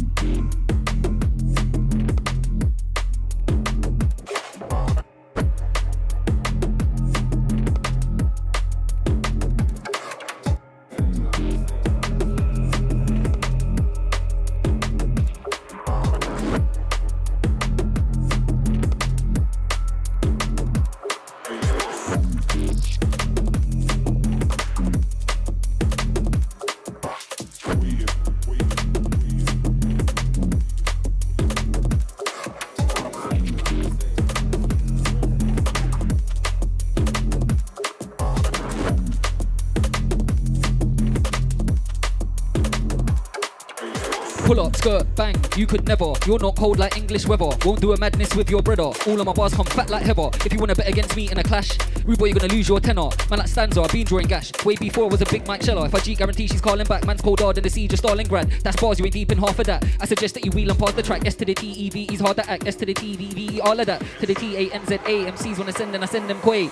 Pull up, skirt, bang, you could never. You're not cold like English weather. Won't do a madness with your brother. All of my bars come fat like heather. If you wanna bet against me in a clash, rude boy, you're gonna lose your tenor. Man like Stanza, I've been drawing gash. Way before I was a big Mike Sheller. If I G guarantee she's calling back, man's cold hard in the siege of Stalingrad. That's bars, you ain't deep in half of that. I suggest that you wheel and pass the track. S to the T-E-V, he's hard to act. S to the T-V-V, all of that. To the T-A-N-Z-A, MCs wanna send and I send them quay.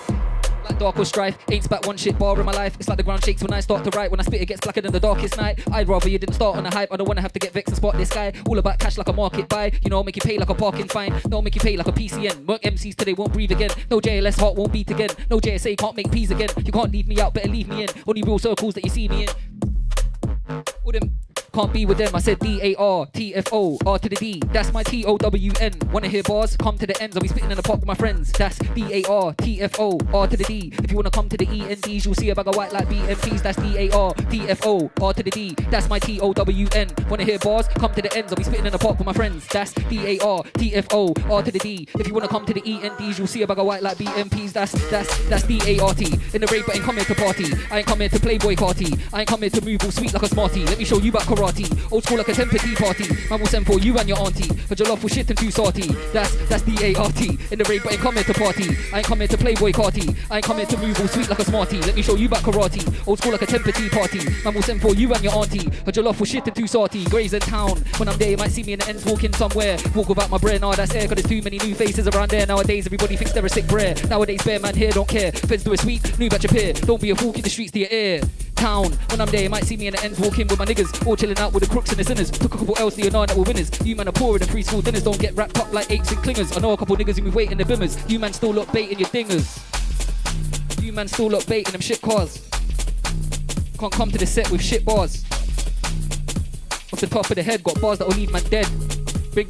Like dark or strife, ain't spat one shit bar in my life. It's like the ground shakes when I start to write. When I spit it gets blacker than the darkest night. I'd rather you didn't start on a hype. I don't wanna have to get vexed and spot this guy. All about cash like a market buy. You know, I'll make you pay like a parking fine. Don't make you pay like a PCN. Merc MCs today won't breathe again. No JLS heart won't beat again. No JSA can't make peas again. You can't leave me out, better leave me in. Only real circles that you see me in. All them can't be with them. I said D-A-R-T-F-O, R to the D. That's my T-O-W-N. Wanna hear bars? Come to the ends. I'll be spitting in the pot with my friends. That's D-A-R-T-F-O, R to the D. If you wanna come to the E-N-Ds, you'll see a bag of white like BMPs. That's D-A-R-T-F-O, R to the D. That's my T-O-W-N. Wanna hear bars? Come to the ends. I'll be spitting in the pot with my friends. That's D-A-R-T-F-O, R to the D. If you wanna come to the E-N-Ds, you'll see a bag of white like BMPs. That's D-A-R-T. In the rave, but ain't come here to party. I ain't come here to playboy party. I ain't come here to move all sweet like a smarty. Let me show you about karate. Old school like a temper tea party. Man will send for you and your auntie. Cause your love was shit and too salty. That's D-A-R-T. In the rave, but ain't come here to party. I ain't come here to playboy party. I ain't come here to move all sweet like a smarty. Let me show you about karate. Old school like a temper tea party. Man will send for you and your auntie. Cause your love was shit and too salty. Grays in town. When I'm there, you might see me in the ends walking somewhere. Walk without my bread, nah, that's air. Cause there's too many new faces around there. Nowadays, everybody thinks they're a sick brer. Nowadays, bear man here don't care. Feds do a sweet, new batch appear. Don't be a fool, keep the streets to your ear. Town. When I'm there, you might see me in the ends walking with my niggas, all chilling out with the crooks and the sinners. Took a couple L's to your nine that were winners. You man are poor in the preschool dinners. Don't get wrapped up like apes and clingers. I know a couple niggas who be waiting the bimmers. You man still look baiting your dingers. You man still look baiting them shit cars. Can't come to the set with shit bars. Off the top of the head, got bars that will leave man dead. Bring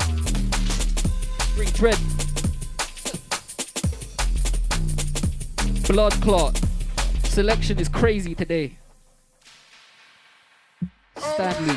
dread. Blood clot. Selection is crazy today. Stanley.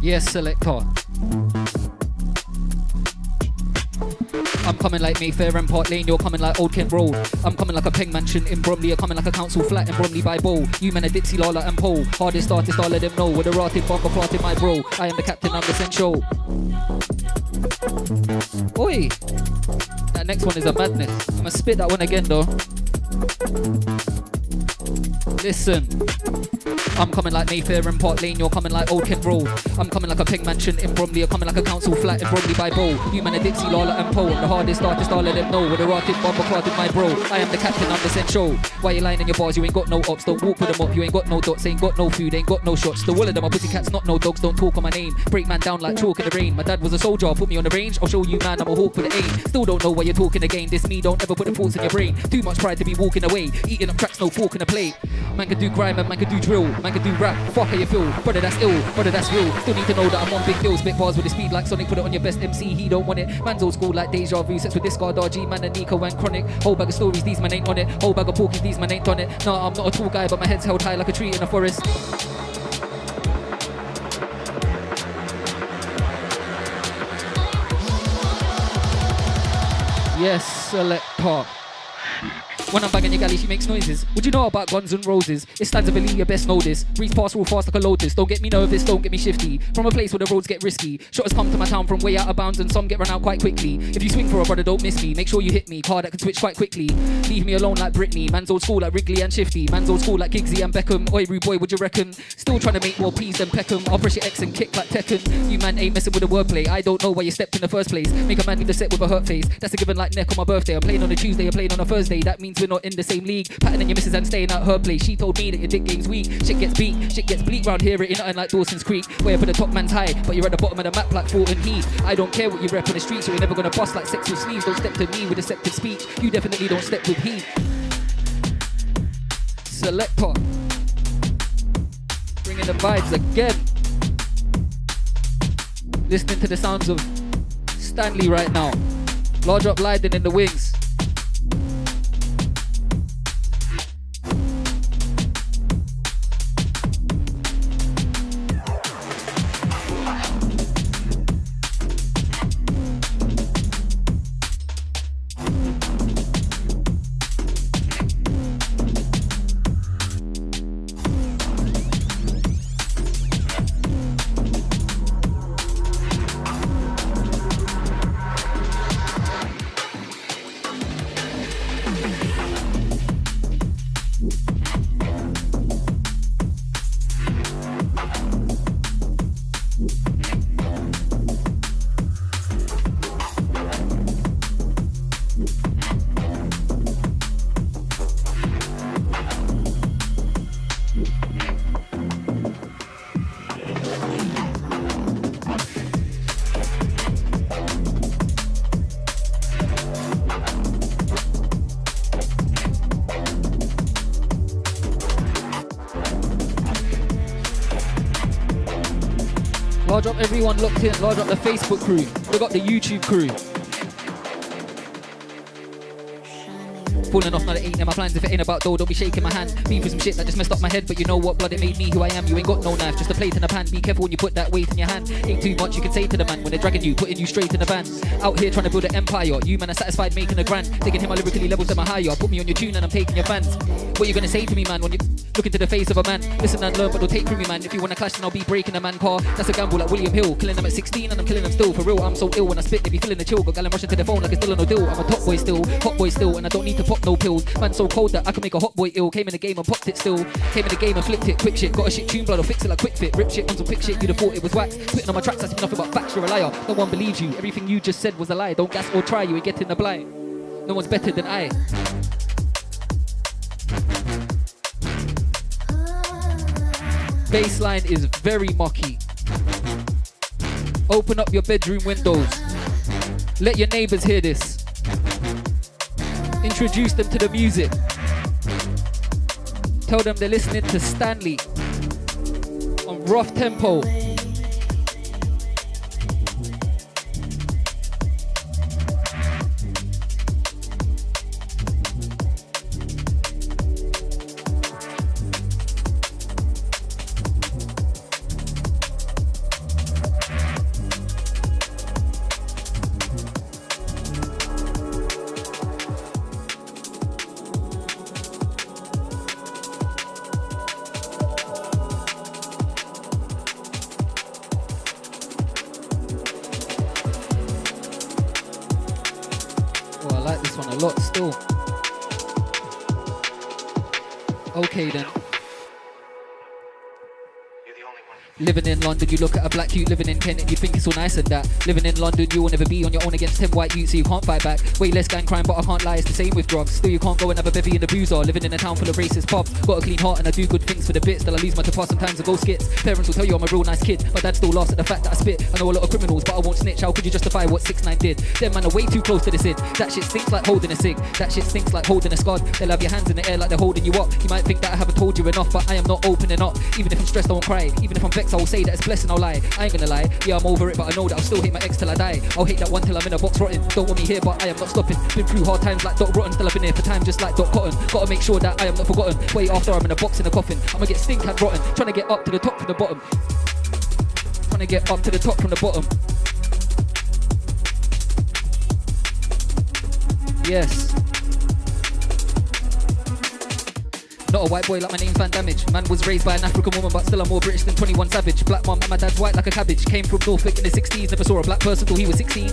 Yes, selector. I'm coming like Mayfair and Park Lane, you're coming like Old Kent Road. I'm coming like a Peng mansion in Bromley, you're coming like a council flat in Bromley by Bow. You men are Dixie, Lala and Pole. Hardest artist, I'll let them know. With a rotted bunker plot in my bro. I am the captain, I'm the central. Oi! That next one is a madness. I'm gonna spit that one again though. Listen. I'm coming like Mayfair and Park Lane, you're coming like Old Kent Road. I'm coming like a Peng mansion in Bromley, you're coming like a council flat in Bromley by Bow. You man are Dixie, Lala and Poe. The hardest artist, I'll let them know. With a rotted bomber clot in my bro. I am the captain, I'm the central. Why you lying in your bars? You ain't got no ops, don't walk with them up. You ain't got no dots, ain't got no food, ain't got no shots. The wall of them are pussycats, not no dogs, don't talk on my name. Break man down like chalk in the rain. My dad was a soldier, put me on the range. I'll show you man, I'm a hawk with the aim. Still don't know why you're talking again. This me, don't ever put the thoughts in your brain. Too much pride to be walking away. Eating up tracks, no fork in the plate. Man can do grime and man can do drill. Man can do rap, fuck how you feel. Brother that's ill, brother that's real. Still need to know that I'm on big deals. Spit bars with the speed like Sonic, put it on your best MC, he don't want it. Man's old school like Deja Vu, sex with Discard RG, man and Nico and Chronic. Whole bag of stories, these man ain't on it. Whole bag of porkies, these man ain't done it. Nah, I'm not a tall guy, but my head's held high like a tree in a forest. Yes, selector. When I'm banging your galley, she makes noises. Would you know about Guns N' Roses? It's Stanza, believe you best know this. Breeze past real fast like a lotus. Don't get me nervous, don't get me shifty. From a place where the roads get risky. Shotters come to my town from way out of bounds and some get run out quite quickly. If you swing for a brother, don't miss me. Make sure you hit me. Car that can switch quite quickly. Leave me alone like Britney. Man's old school like Wrigley and Shifty. Man's old school like Giggsy and Beckham. Oi, rude boy, would you reckon? Still trying to make more peas than Peckham. I'll brush your ex and kick like Tekken. You man ain't messing with the wordplay. I don't know why you stepped in the first place. Make a man leave the set with a hurt face. That's a given like neck on my birthday. I'm playing on a Tuesday, you're playing on a Thursday. That means we're not in the same league. Patterning your missus and staying at her place. She told me that your dick game's weak. Shit gets beat, shit gets bleak round here. It ain't nothing like Dawson's Creek. Way up at the top man's high, but you're at the bottom of the map like Fulton Heath. I don't care what you rep on the streets, you're never gonna bust like sex with sleeves. Don't step to me with deceptive speech. You definitely don't step with heat. Selector, bringing the vibes again. Listening to the sounds of Stanley right now. Large up Lidon in the wings. Large up everyone locked in, large up the Facebook crew. We got the YouTube crew. Pulling off, now it ain't in my plans. If it ain't about dough, don't be shaking my hand. Beef with some shit that just messed up my head, but you know what, blood, it made me who I am. You ain't got no knife, just a plate in a pan. Be careful when you put that weight in your hand. Ain't too much you can say to the man when they're dragging you, putting you straight in the van. Out here trying to build an empire. You man are satisfied making a grand. Taking him my lyrically levels to my higher. Put me on your tune and I'm taking your fans. What you gonna say to me, man, when you look into the face of a man? Listen and learn, but don't take from me, man. If you wanna clash, then I'll be breaking a man car. That's a gamble like William Hill. Killing them at 16 and I'm killing them still. For real, I'm so ill when I spit, they be feeling the chill. Got gallon rushing to the phone like it's still on no deal. I'm a top boy still, and I don't need to pop no pills. Man so cold that I can make a hot boy ill. Came in the game and popped it still. Came in the game and flipped it, quick shit. Got a shit tune, blood, I'll fix it like quick fit. Rip shit on some quick shit, you'd have thought it was wax. Spitting on my tracks, that's nothing but facts, you're a liar. No one believes you, everything you just said was a lie. Don't gas or try, you ain't getting the blind. No one's better than I. Bassline is very mucky. Open up your bedroom windows. Let your neighbors hear this. Introduce them to the music. Tell them they're listening to Stanley on rough tempo. lot still. Okay then. Living in London, you look at a black youth living in Kent and you think it's all nice and that. Living in London, you will never be on your own against 10 white youths, so you can't fight back. Way less gang crime, but I can't lie, it's the same with drugs. Still you can't go and have a bevy in the boozer. Living in a town full of racist pubs. Got a clean heart and I do good things for the bits. Till I lose my temper sometimes I go skits. Parents will tell you I'm a real nice kid. My dad still laughs at the fact that I spit. I know a lot of criminals, but I won't snitch. How could you justify what 6ix9ine did? Them man are way too close to the sin. That shit stinks like holding a cig. That shit stinks like holding a scud. They'll have your hands in the air like they're holding you up. You might think that I haven't told you enough, but I am not opening up. Even if I'm stressed, I won't cry. Even if I'm vexed, I will say that it's blessing, I'll lie. I ain't gonna lie, yeah I'm over it, but I know that I'll still hate my ex till I die. I'll hate that one till I'm in a box rotten. Don't want me here, but I am not stopping. Been through hard times like Doc Rotten, still I've been here for time just like Doc Cotton. Gotta make sure that I am not forgotten. Wait after I'm in a box in a coffin, I'ma get stink and rotten. Trying to get up to the top from the bottom. Trying to get up to the top from the bottom. Yes. Not a white boy like my name's Van Damage. Man was raised by an African woman, but still I'm more British than 21 Savage. Black mum and my dad's white like a cabbage. Came from Norfolk in the 60s, never saw a black person till he was 16.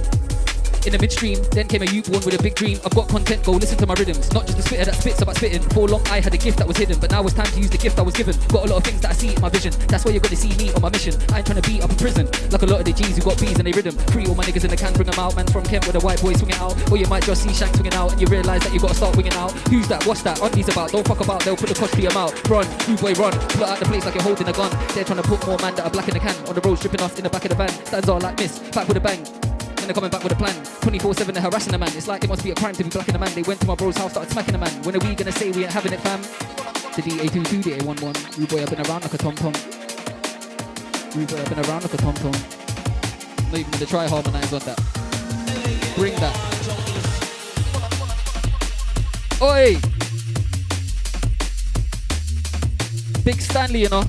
In the midstream, then came a youth born with a big dream. I've got content, go listen to my rhythms. Not just a spitter that spits about spitting. For long I had a gift that was hidden, but now it's time to use the gift I was given. Got a lot of things that I see in my vision. That's why you're gonna see me on my mission. I ain't trying to beat up in prison like a lot of the G's who got B's and they rhythm. Free all my niggas in the can, bring them out. Man's from Kent with a white boy swinging out. Or you might just see Shank swinging out and you realise that you gotta start winging out. Who's that? What's that? Undies about? Don't fuck about, they'll put the cost to your mouth. Run, rude boy run. Pull out the place like you're holding a gun. They're trying to put more man that are black in the can. On the road stripping us in the back of the van. Stanza like this, back with a bang. They're coming back with a plan. 24/7 they're harassing a man. It's like it must be a crime to be black in a man. They went to my bro's house, started smacking a man. When are we gonna say we ain't having it, fam? The DA22, the A11. Rude boy, I've been around like a tom-tom. Rude boy, I've been around like a tom-tom. Not even gonna try harmonize on that. Bring that. Oi! Big Stanley, you know.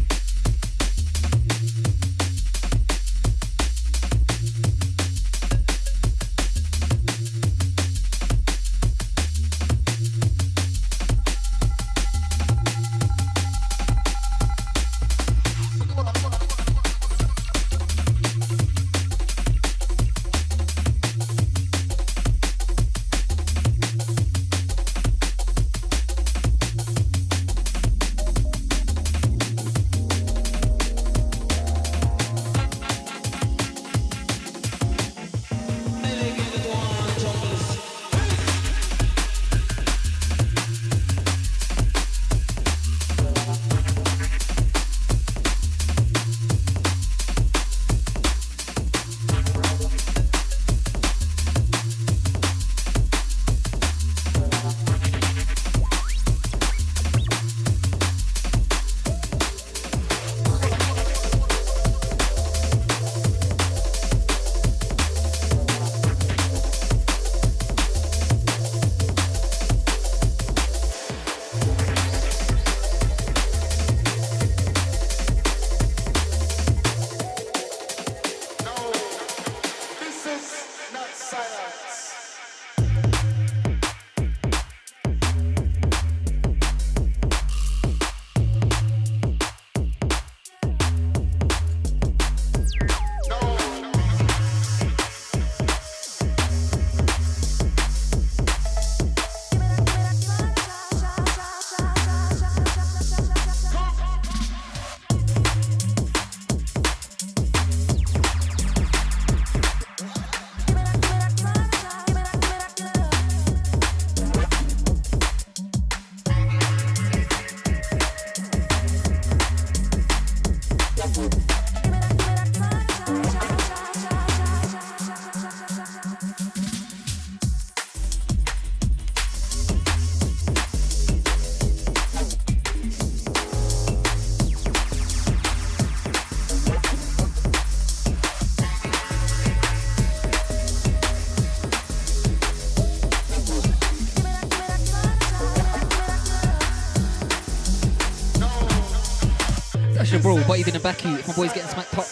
Bro, but even in back you, if my boy's getting smacked up.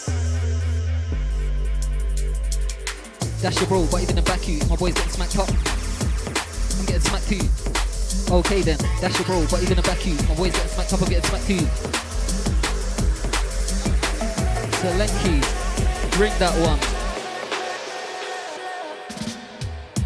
That's your bro, but even in back you, if my boy's getting smacked up. I'm getting smacked too. Okay then, that's your bro, but even in back you, if my boy's getting smacked up, I'm getting smacked too. So Lenky, bring that one.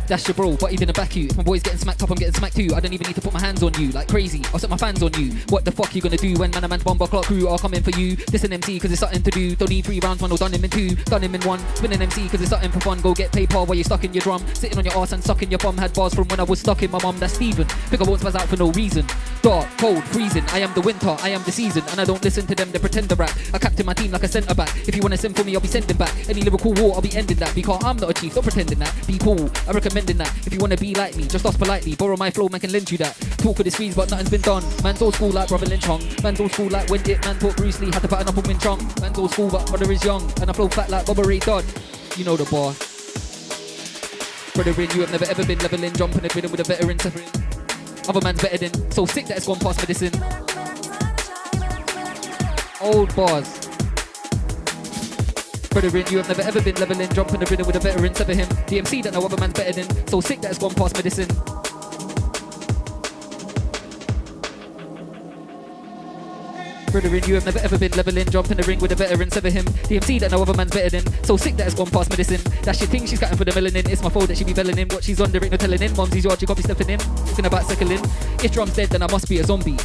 That's your bro, but even a back you. If my boy's getting smacked up, I'm getting smacked too. I don't even need to put my hands on you like crazy. I'll set my fans on you. What the fuck you gonna do when man a man's bomber clock crew are coming for you? This an MC cause it's something to do. Don't need 3 rounds, man, or done him in 2. Done him in 1. Spin an MC cause it's something for fun. Go get paper while you're stuck in your drum. Sitting on your ass and sucking your bum. Had bars from when I was stuck in my mum. That's Steven. Think I won't spaz out for no reason. Dark, cold, freezing. I am the winter, I am the season. And I don't listen to them, they pretend to rap. I captain my team like a centre back. If you wanna send for me, I'll be sending back. Any lyrical war, I'll be ending that. Because I'm not a chief, stop pretending that. Be cool, I recommending that. If you wanna be like me, just ask politely. Borrow my flow, man can lend you that. Talk of the squeeze, but nothing's been done. Man's old school like Brother Lynch Hung. Man's old school like when it man taught Bruce Lee. Had to button up on Wing Chun. Man's old school, but brother is young. And I flow fat like Bobber Ray Dodd. You know the bar. Brother in, you have never ever been leveling. Jumping a rhythm with a veteran suffering. Other man's better than. So sick that it's gone past medicine. Old bars. Brother in, you have never ever been leveling. Jumping a rhythm with a veteran sever him. DMC that no other man's better than. So sick that it's gone past medicine. Brother in, you have never ever been leveling. Jump in the ring with a veteran, sever him. DMC that no other man's better than. So sick that it's gone past medicine. That shit thing she's cutting for the melanin. It's my fault that she be belling in. What she's under, ain't no telling in. Mumsy's yard, you got me stepping in. Thinking about circling. If drum's dead, then I must be a zombie.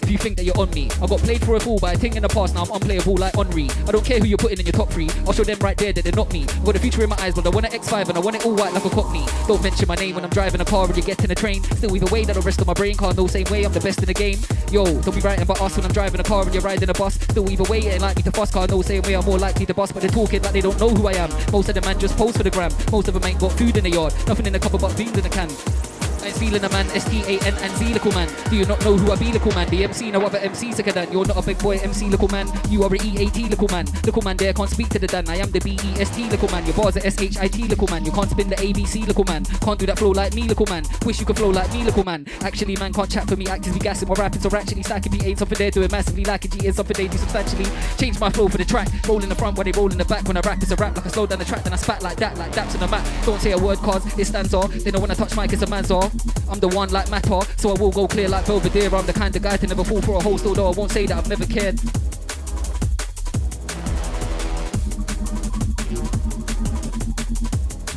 If you think that you're on me, I got played for a fool by a thing in the past. Now I'm unplayable like Henri. I don't care who you're putting in your top 3. I'll show them right there that they're not me. I got the future in my eyes, but I want an X5 and I want it all white like a cockney. Don't mention my name when I'm driving a car or you get in a train. Still either way that the rest of my brain can't know same way. I'm the best in the game. Yo, don't be writing about us when I'm driving a car and you're riding a bus. Still either way, it ain't like me to fuss, car no same way. I'm more likely to bust, but they're talking like they don't know who I am. Most of the man just post for the gram. Most of them ain't got food in the yard. Nothing in the cupboard but beans in the can. I ain't feeling a man, S-T-A-N and Z little man. Do you not know who I be little man? The MC, no other MC sicker than. You're not a big boy MC little man. You are a E-A-T little man. Little man there can't speak to the Dan. I am the B-E-S-T little man. Your bars are S-H-I-T little man. You can't spin the A-B-C little man. Can't do that flow like me little man. Wish you could flow like me little man. Actually man can't chat for me. Actors be gassing or rapping. So actually stacking be ain't something they're doing massively. Like a G is something they do substantially. Change my flow for the track. Roll in the front when they roll in the back. When I rap it's a rap. Like I slow down the track then I spat like that. Like daps on the map. Don't say a word cause it stands off. They know when I touch mic it's a man's off. I'm the one like matter, so I will go clear like Belvedere. I'm the kind of guy to never fall for a hole, although I won't say that I've never cared.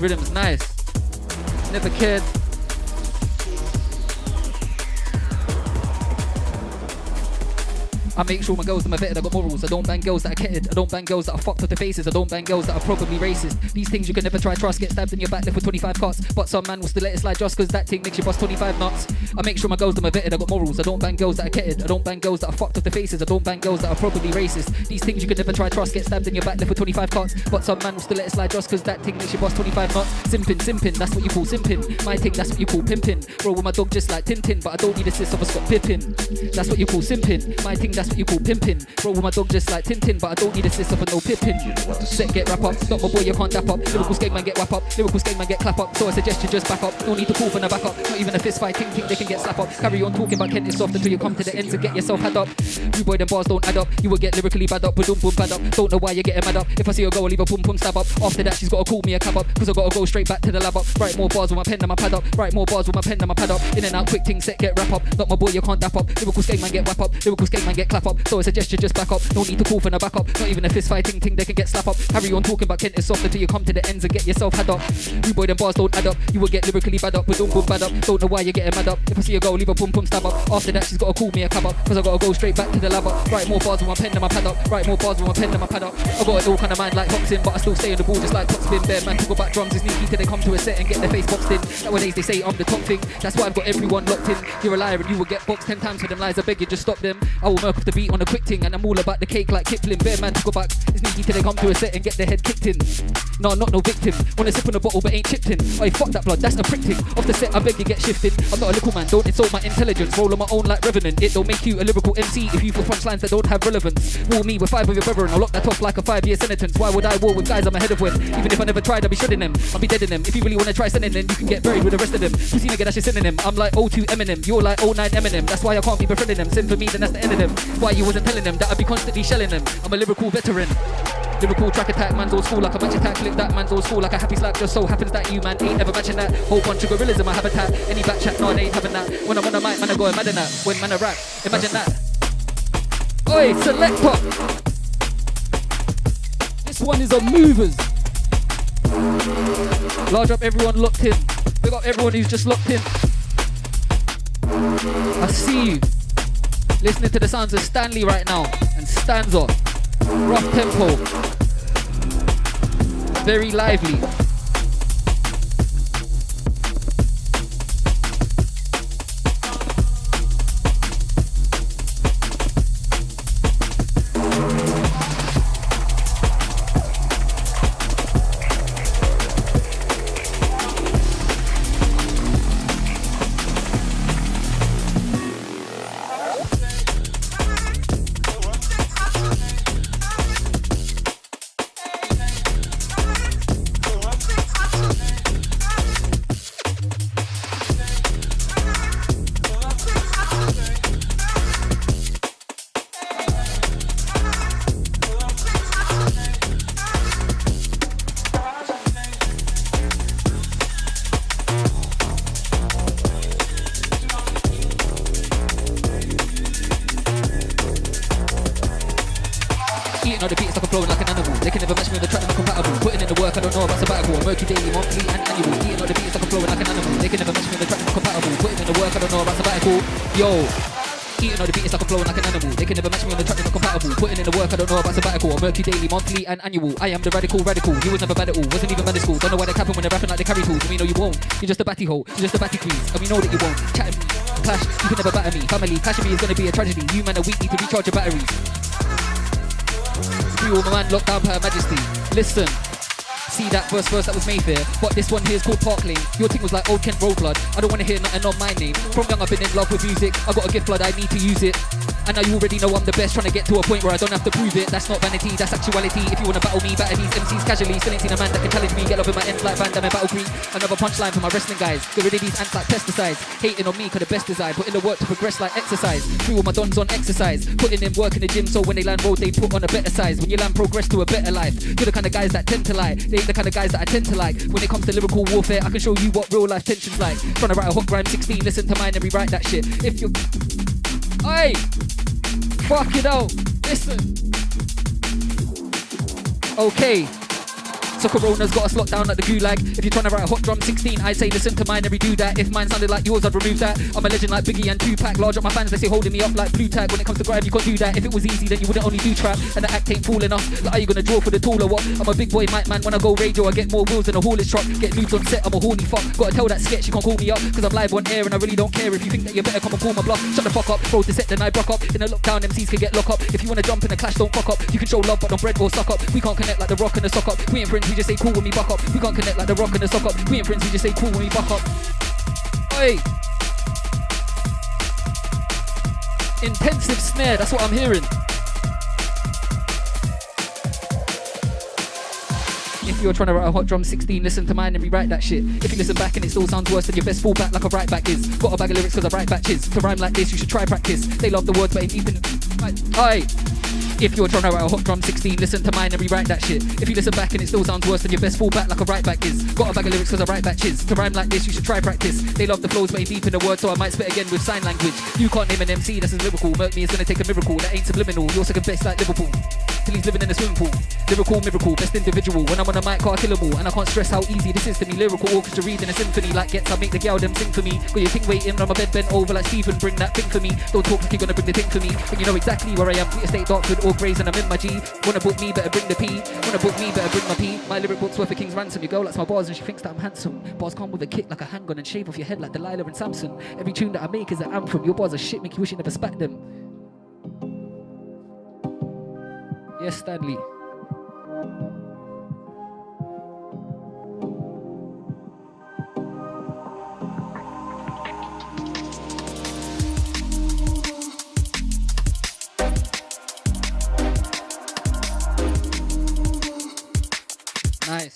Rhythm's nice. Never cared. I make sure my girls are my vetted, I got morals. I don't bang girls that are ketted. I don't bang girls that are fucked with the faces. I don't bang girls that are probably racist. These things you can never try trust. Get stabbed in your back left with 25 cuts. But some man will still let it slide just cause that thing makes you bust 25 nuts. I make sure my girls are my vetted, I got morals. I don't bang girls that are ketted. I don't bang girls that are fucked with the faces. I don't bang girls that are probably racist. These things you can never try trust. Get stabbed in your back left with 25 cuts. But some man will still let it slide just cause that thing makes you bust 25 nuts. Simping, that's what you call simping. My thing, that's what you call pimping. Roll with my dog just like Tintin, but I don't need assist of a Scott Pippin. That's what you call simping. My thing, that's what you call pimping. Roll with my dog just like Tintin, but I don't need assist of a no Pippin. Set, get wrap up. Stop my boy, you can't dap up. Lyrical skate man, get whap up. Lyrical skate man, get clap up. So I suggest you just back up. No need to call for no back up. Not even a fist fight, think they can get slap up. Carry on talking about Kent is soft until you come to the end to get yourself had up. You boy, them bars don't add up. You will get lyrically bad up, boom boom bad up. Don't know why you're getting mad up. If I see her go, I'll leave a pum stab up. After that, she's gotta call me a cab up, cause I gotta go straight back to the lab up. Write more bars with my pen and my pad up. Write more bars with my pen and my pad up. In and out, quick thing, set, get wrap up. Not my boy, you can't dap up. Lyrical skate man, get whap up. Lyrical skate man, get clap up. So I suggest you just back up. No need to call for no back up. Not even a fist fighting thing, they can get slap up. Carry on talking about Kent is soft until you come to the ends and get yourself had up. You boy, them bars don't add up. You will get lyrically bad up, boom boom bad up. Don't know why you're getting mad up. If I see her go, leave a pum stab up. After that, she's gotta call me a cab up, cause I gotta go straight back to the lab up. Write more bars with my pen and my pad up. Write more bars with my pen and my pad up. I got it all kind of mind like Hoxin, but I still stay on the ball just like top spin. Bare man talk about drums is sneaky till they come to a set and get their face boxed in. Nowadays they say I'm the top thing. That's why I've got everyone locked in. You're a liar and you will get boxed 10 times for them lies. I beg you, just stop them. I will murk off the beat on a quick thing, and I'm all about the cake like Kipling. Bare man talk about is sneaky till they come to a set and get their head kicked in. No, not no victim. Wanna sip on a bottle but ain't chipped in. Oi, fuck that blood, that's a prick thing. Off the set, I beg you get shifted. I'm not a little man, don't insult my intelligence. Roll on my own like Revenant. It don't make you a lyrical MC if you feel punchlines that don't have relevance. War me with 5 of your brethren, I'll lock that off like a 5-year sentence. Why would I war with guys I'm ahead of with? Even if I never tried, I'll be shredding them. I'll be dead in them. If you really wanna try sending them, you can get buried with the rest of them. Pussy nigga, that's your synonym. I'm like O2 Eminem, you're like 09 Eminem. That's why I can't be befriending them. Send for me, then that's the end of them. Why you wasn't telling them that I'd be constantly shelling them? I'm a lyrical veteran. Lyrical track attack, man's old school like a match attack. Click that, man's old school like a happy slap. Just so happens that you man ain't ever matching that. Whole bunch of gorillas in my habitat. Any back chat, no, they ain't having that. When I'm on the mic, man, I go mad in that. When man I rap, imagine that. Oi, selector. This one is on movers. Large up, everyone locked in. Big up everyone who's just locked in. I see you. Listening to the sounds of Stanley right now and Stanza. Rough tempo. Very lively. Eating on the beat, it's like I'm flowing like an animal. They can never match me on the track, they're not compatible. Putting in the work, I don't know about sabbatical. I'm working daily, monthly and annual. Eating on the beat, it's like I'm flowing like an animal. They can never match me on the track, they're not compatible. Putting in the work, I don't know about sabbatical. Yo. Eating on the beat, it's like I'm flowing like an animal. They can never match me on the track, they're not compatible. Putting in the work, I don't know about sabbatical. I'm working daily, monthly and annual. I am the radical. You was never bad at all, wasn't even bad at school. Don't know why they're capping when they're rapping like they carry tools. And we know you won't. You're just a batty hole, you're just a batty queen. And we know that you won't. Chatting me, clash, you can never batter me. Family, clashing me is gonna be a tragedy. You man are weak, need to recharge your batteries. Free all my man locked down per Her Majesty. Listen, see that first verse that was Mayfair, but this one here is called Park Lane. Your thing was like Old Kent Road Blood. I don't want to hear nothing on my name. From young I've been in love with music. I got a gift blood, I need to use it. And now you already know I'm the best, trying to get to a point where I don't have to prove it. That's not vanity, that's actuality. If you wanna battle me, batter these MCs casually. Still ain't seen a man that can challenge me. Get up in my ends like Van Damme and Battle Creek. Another punchline for my wrestling guys. Get rid of these ants like pesticides. Hating on me cause the best design. Putting the work to progress like exercise. Through all my dons on exercise. Putting in work in the gym so when they land road they put on a better size. When you land progress to a better life. You're the kind of guys that tend to lie. They ain't the kind of guys that I tend to like. When it comes to lyrical warfare, I can show you what real life tension's like. Trying to write a hot grime 16, listen to mine and rewrite that shit. If you... Oi! Fuck it out. Listen. Okay. So Corona's got us locked down like the gulag. If you're trying to write a hot drum 16, I say listen to mine and redo that. If mine sounded like yours, I'd remove that. I'm a legend like Biggie and Tupac. Large up my fans, they say holding me up like blue tag. When it comes to grime, you can't do that. If it was easy, then you wouldn't only do trap. And the act ain't fooling us. Like, are you gonna draw for the tool or what? I'm a big boy mic man. When I go radio, I get more wheels than a haulage truck. Get nudes on set, I'm a horny fuck. Gotta tell that sketch, you can't call me up. Cause I'm live on air and I really don't care. If you think that you better come and call my bluff, shut the fuck up. Roll the set, then I broke up. In a lockdown, MCs can get locked up. If you wanna jump in a clash, don't fuck up. You can show love, but don't bread or suck up. We can't connect like the rock and the sock up. We ain't friends, we just say cool when we buck up. We can't connect like the rock and the sock up. We ain't friends, we just say cool when we buck up. Oi! Intensive snare, that's what I'm hearing. If you're trying to write a hot drum 16, listen to mine and rewrite that shit. If you listen back and it still sounds worse than your best fallback like a right back is. Got a bag of lyrics cause I write batches. To rhyme like this, you should try practice. They love the words but ain't deep in... Aye. If you're trying to write a hot drum 16, listen to mine and rewrite that shit. If you listen back and it still sounds worse than your best fallback like a right back is. Got a bag of lyrics cause I write batches. To rhyme like this, you should try practice. They love the flows but ain't deep in the words, so I might spit again with sign language. You can't name an MC that's as lyrical. Murk me is gonna take a miracle. That ain't subliminal. You're second best like Liverpool. Till he's living in a swimming pool. Lyrical miracle, best individual. When I'm on a mic, can't kill 'em all. And I can't stress how easy this is to me. Lyrical orchestra reading a symphony. Like gets, I make the gal them sing for me. Got your thing waiting on my bed bent over like Stephen. Bring that thing for me. Don't talk like you're gonna bring the thing for me. When you know exactly where I am. Fleet Estate, Dartford, or Grays, and I'm in my G. Wanna book me, better bring the P. Wanna book me, better bring my P. My lyric book's worth a king's ransom. Your girl likes my bars and she thinks that I'm handsome. Bars come with a kick like a handgun and shave off your head like Delilah and Samson. Every tune that I make is an anthem. Your bars are shit, make you wish you never spat them. Yes, Stanley. Nice.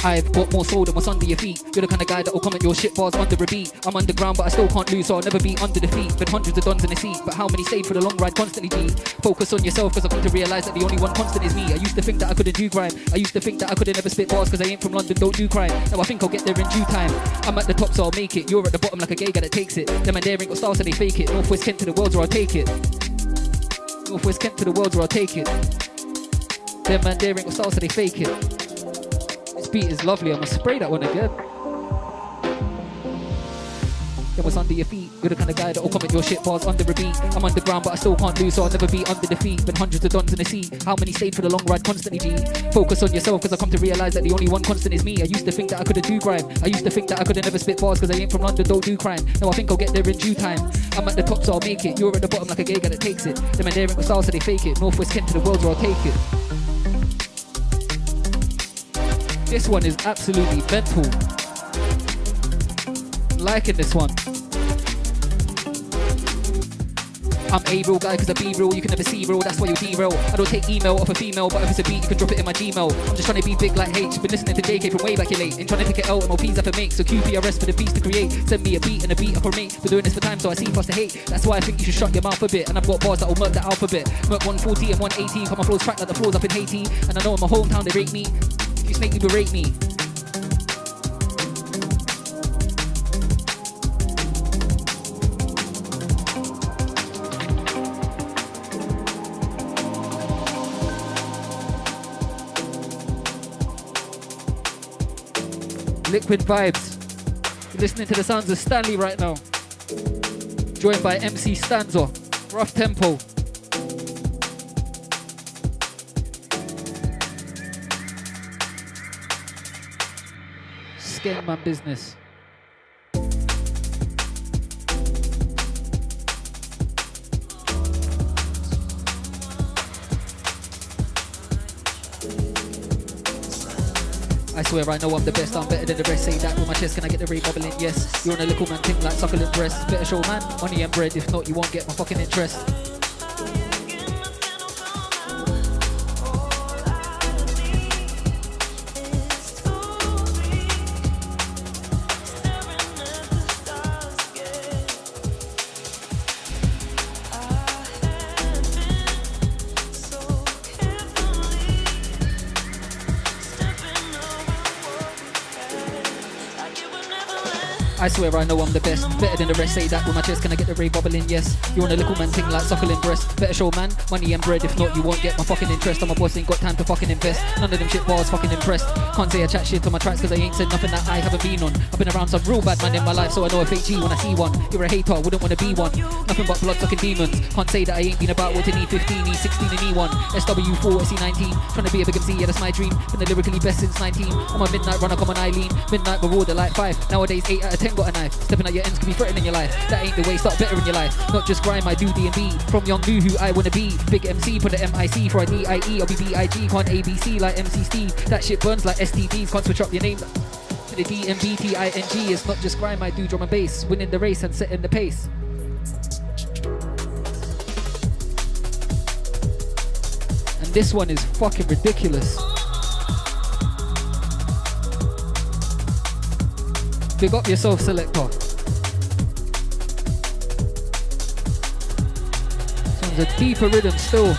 I've got more soul than what's under your feet. You're the kind of guy that will comment your shit bars under a beat. I'm underground but I still can't lose, so I'll never be under defeat. Been hundreds of dons in the seat, but how many stayed for the long ride constantly G? Focus on yourself cause I've come to realise that the only one constant is me. I used to think that I couldn't do grime. I used to think that I couldn't ever spit bars cause I ain't from London, don't do crime. Now I think I'll get there in due time. I'm at the top so I'll make it. You're at the bottom like a gay guy that takes it. Them and there ain't got style so they fake it. Northwest Kent to the world or I'll take it. Northwest Kent to the world or I'll take it. Them and there ain't got style so they fake it. It's beat is lovely. I must spray that one again. Then what's under your feet? You're the kind of guy that'll comment your shit bars under a beat. I'm underground, but I still can't lose, so I'll never be under defeat. Been hundreds of dons in the sea. How many stayed for the long ride constantly, G? Focus on yourself, cause I come to realize that the only one constant is me. I used to think that I could've do grime. I used to think that I could've never spit bars, cause I ain't from London, don't do crime. Now I think I'll get there in due time. I'm at the top, so I'll make it. You're at the bottom like a gay guy that takes it. Them and they're in style, so they fake it. Northwest Kent to the world, where I'll take it. This one is absolutely mental. I'm liking this one. I'm a real guy cause I be real, you can never see real, that's why you derail. I don't take email off a female, but if it's a beat you can drop it in my Gmail. I'm just trying to be big like H, been listening to JK from way back here late. Ain't trying to pick it out, MLPs I have to make, so QPRS for the beats to create. Send me a beat and a beat I can make. Been doing this for time so I see fast to hate. That's why I think you should shut your mouth a bit. And I've got bars that'll murk the alphabet. Murk 140 and 180, come my flows crack like the floors up in Haiti. And I know in my hometown they rate me, if you snake you berate me. Liquid vibes. You're listening to the sounds of Stanley right now. Joined by MC Stanza. Rough tempo. Skin man business. I swear I know I'm the best, I'm better than the rest. Say that with my chest, can I get the ray bubbling? Yes, you're on a little man thing like succulent breast. Better show man, money and bread, if not you won't get my fucking interest. I swear I know I'm the best, better than the rest. Say that with my chest, can I get the ray bubbling? Yes, you're on a little man thing like suckling breast. Better show man, money and bread, if not you won't get my fucking interest. I'm a boss, ain't got time to fucking invest. None of them shit bars fucking impressed. Can't say I chat shit on my tracks cause I ain't said nothing that I haven't been on. I've been around some real bad man in my life, so I know a fake G when I see one. You're a hater, wouldn't wanna be one. Nothing but blood sucking demons. Can't say that I ain't been about with an E15, E16 and E1, SW4, SC19. Trying to be a big MC, yeah that's my dream. Been the lyrically best since 19. I'm a midnight runner, come on Eileen. Midnight marauder like 5. Nowadays 8 out of 10 got a knife. Stepping at your ends can be threatening your life. That ain't the way, start better in your life. Not just grime, I do D&B. From young new who I wanna be. Big MC, put the MIC for a DIE. I'll be BIG, can't ABC like MC Steve. That shit burns like STDs, can't switch up your name to the DMBTING. It's not just grime, I do drum and bass. Winning the race and setting the pace. And this one is fucking ridiculous. Big up yourself, selector. Sounds a deeper rhythm still.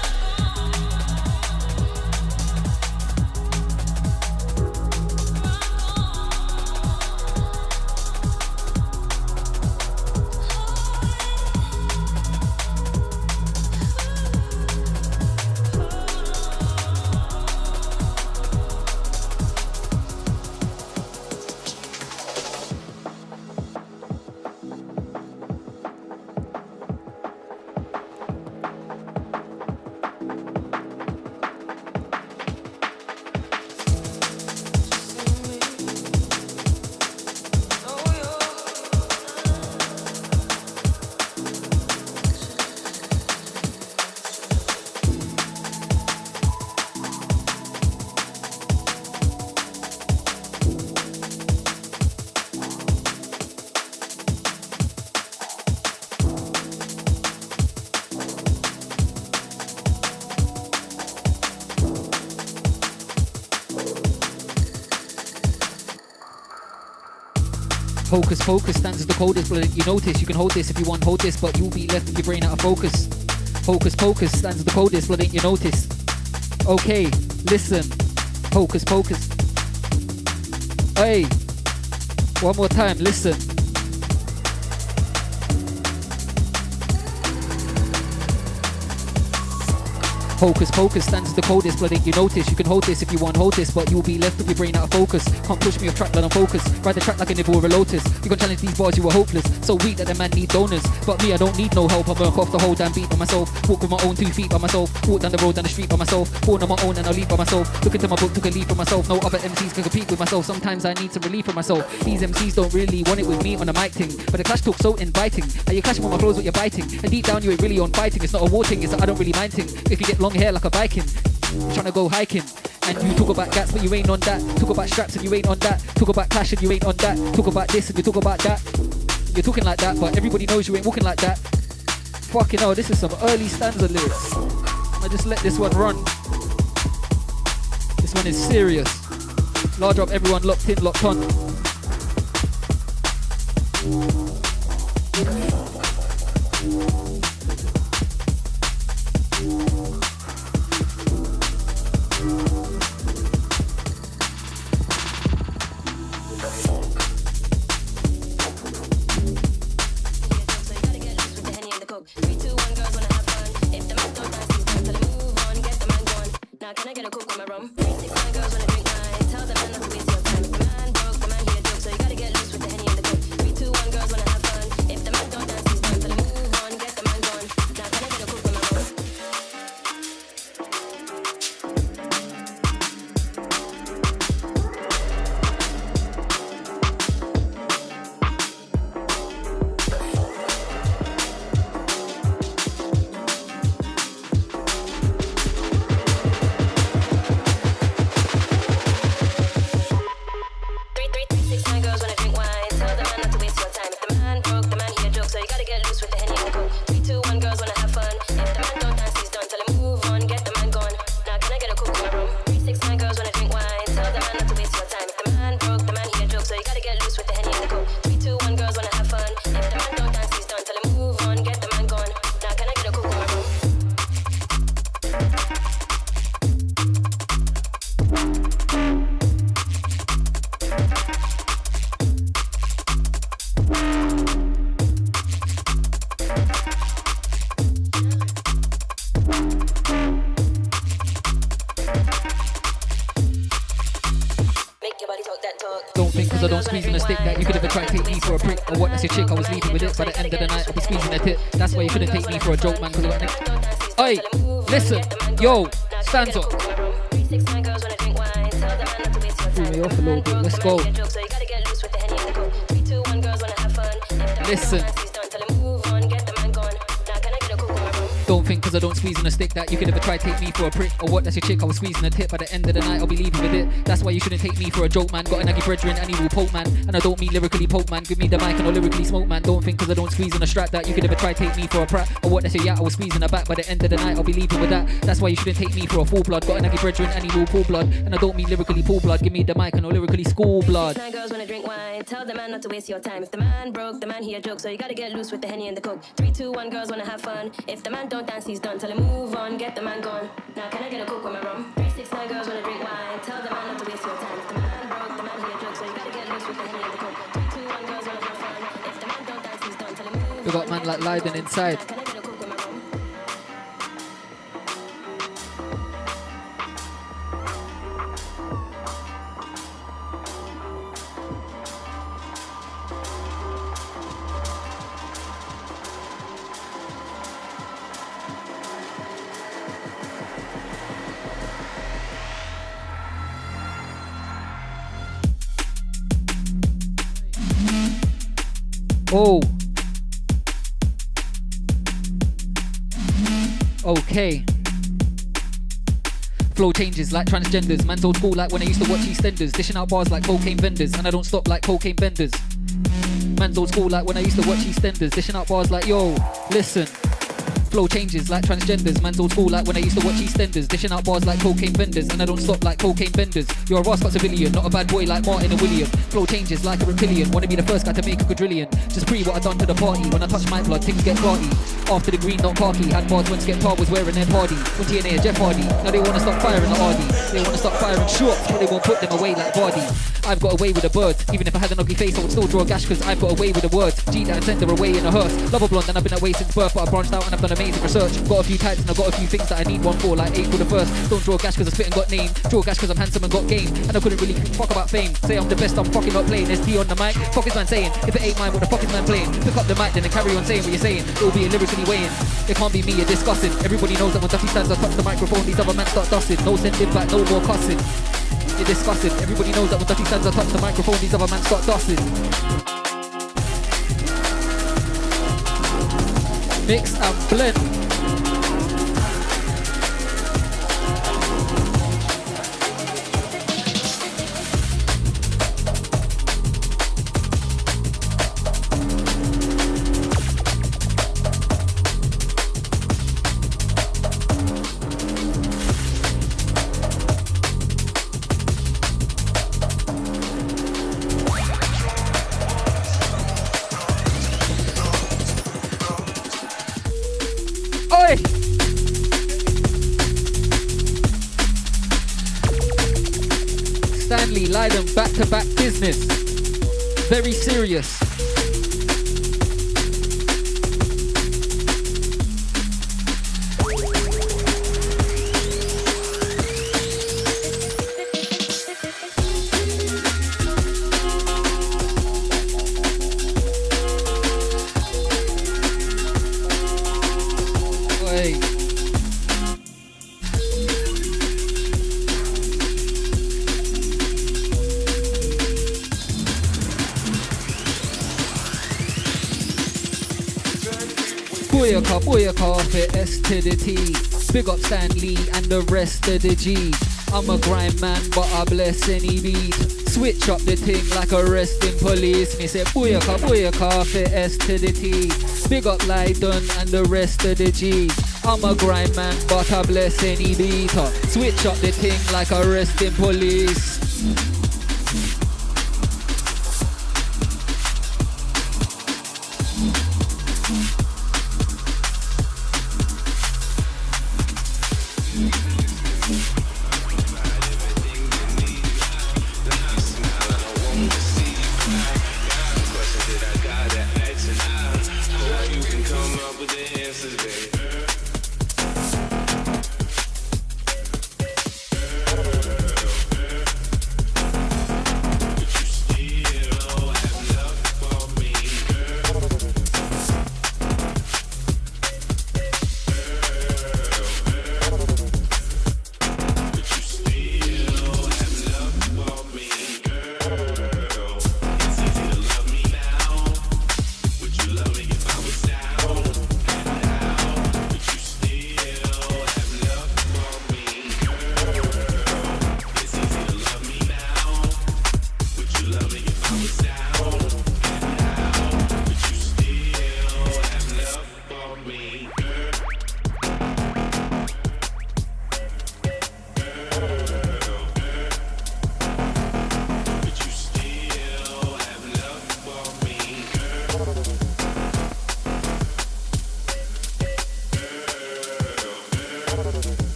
Hocus pocus, stands as the coldest blood you notice. You can hold this if you want, hold this, but you'll be left with your brain out of focus. Hocus pocus, stands as the coldest blood ain't you notice. Okay, listen. Hocus pocus. Hey, one more time, listen. Hocus pocus, stands the coldest, blood ain't you notice. You can hold this if you want hold this, but you'll be left with your brain out of focus. Can't push me off track, blood on focus. Ride the track like a nibble or a lotus. You can challenge these bars, you were hopeless. So weak that the man need donors. But me, I don't need no help. I work off the whole damn beat by myself. Walk with my own 2 feet by myself. Walk down the road, down the street by myself. Born on my own and I'll leave by myself. Look into my book, took a leaf for myself. No other MCs can compete with myself. Sometimes I need some relief from myself. These MCs don't really want it with me on a mic thing. But the clash talk so inviting. And you clashing with my flows, what you're biting. And deep down you ain't really on fighting. It's not a war thing, it's a I don't really mind thing. If you get long hair like a Viking, you're trying to go hiking. And you talk about gats but you ain't on that. Talk about straps and you ain't on that. Talk about clash and you ain't on that. Talk about this and you talk about that. You're talking like that, but everybody knows you ain't walking like that. Fucking hell, this is some early Stanza lyrics. I just let this one run. This one is serious. Large up, everyone locked in, locked on. Oi, listen, yo, Stanza. Threw me off a little bit, let's go. Listen. Don't think cause I don't squeeze on a stick that you could ever try take me for a prick. Or what, that's your chick, I was squeezing a tip. By the end of the night I'll be leaving with it. That's why you shouldn't take me for a joke, man. Got an aggy brethren and he will poke, man. And I don't mean lyrically poke, man. Give me the mic and I'll lyrically smoke, man. Don't think cause I don't squeeze on a strap that you could ever try take me for a prat. Or what, that's your yacht, I was squeezing her back. By the end of the night I'll be leaving with that. That's why you shouldn't take me for a full blood. Got an aggy brethren and he will pull blood. And I don't mean lyrically pull blood. Give me the mic and I'll lyrically school blood. 9 girls wanna drink wine. Tell the man not to waste your time. If the man broke, the man he a joke. So you gotta get loose with the Henny and the Coke. 3, 2, 1, girls wanna have fun. If the man don't dance, he's done. Tell him move on, get the man gone. Now can I get a Coke with my rum? 3, 6, 9 girls wanna drink wine. Tell the man not to waste your time. If the man broke, the man he a joke. So you gotta get loose with the Henny and the Coke. 3, 2, 1, girls wanna have fun. If the man don't dance, he's done. Tell him move on. We got man like Lidon inside. Can I get a Coke with my rum? Oh. Okay. Flow changes like transgenders. Man's old school like when I used to watch EastEnders. Dishing out bars like cocaine vendors. And I don't stop like cocaine vendors. Man's old school like when I used to watch EastEnders. Dishing out bars like, yo, listen. Flow changes like transgenders. Man's old school like when I used to watch EastEnders. Dishing out bars like cocaine vendors. And I don't stop like cocaine vendors. You're a rascal civilian, not a bad boy like Martin and William. Flow changes like a reptilian. Wanna be the first guy to make a quadrillion. Just pre what I done to the party. When I touch my blood, things get party. After the green, not khaki. Had bars when Skep Tar was wearing Ed Hardy. When TNA and Jeff Hardy. Now they wanna stop firing the Hardy. They wanna stop firing shots, but they won't put them away like Vardy. I've got away with the birds. Even if I had an ugly face, I would still draw a gash because I've got away with the words. G that and send her away in a hearse. Love a blonde and I've been that way since birth, but I've branched out and I've done amazing research. Got a few types and I've got a few things that I need one for, like April the 1st. Don't draw a gash because I spit and got name. Draw a gash because I'm handsome and got game. And I couldn't really fuck about fame. Say I'm the best, I'm fucking not playing. There's D on the mic. Fuck is man saying? If it ain't mine, what the fuck is man playing? Pick up the mic then and carry on saying what you're saying. It'll be a lyrically weighing. It can't be me, you're discussing. Everybody knows that when Duffy Stanza touch the microphone, these other men start dusting. No sending back, no more cussing. You're discussing. Everybody knows that when Duffy Stanza touch the microphone, these other men start dusting. Mix and blend. Stanley, Lidon, back-to-back business. Very serious. Booyaka for S to the T. Big up Stanley and the rest of the G. I'm a grind man, but I bless any beat. Switch up the thing like a resting police. Me say booyaka for S to the T. Big up Lidon and the rest of the G. I'm a grind man, but I bless any beat. Switch up the thing like a resting police.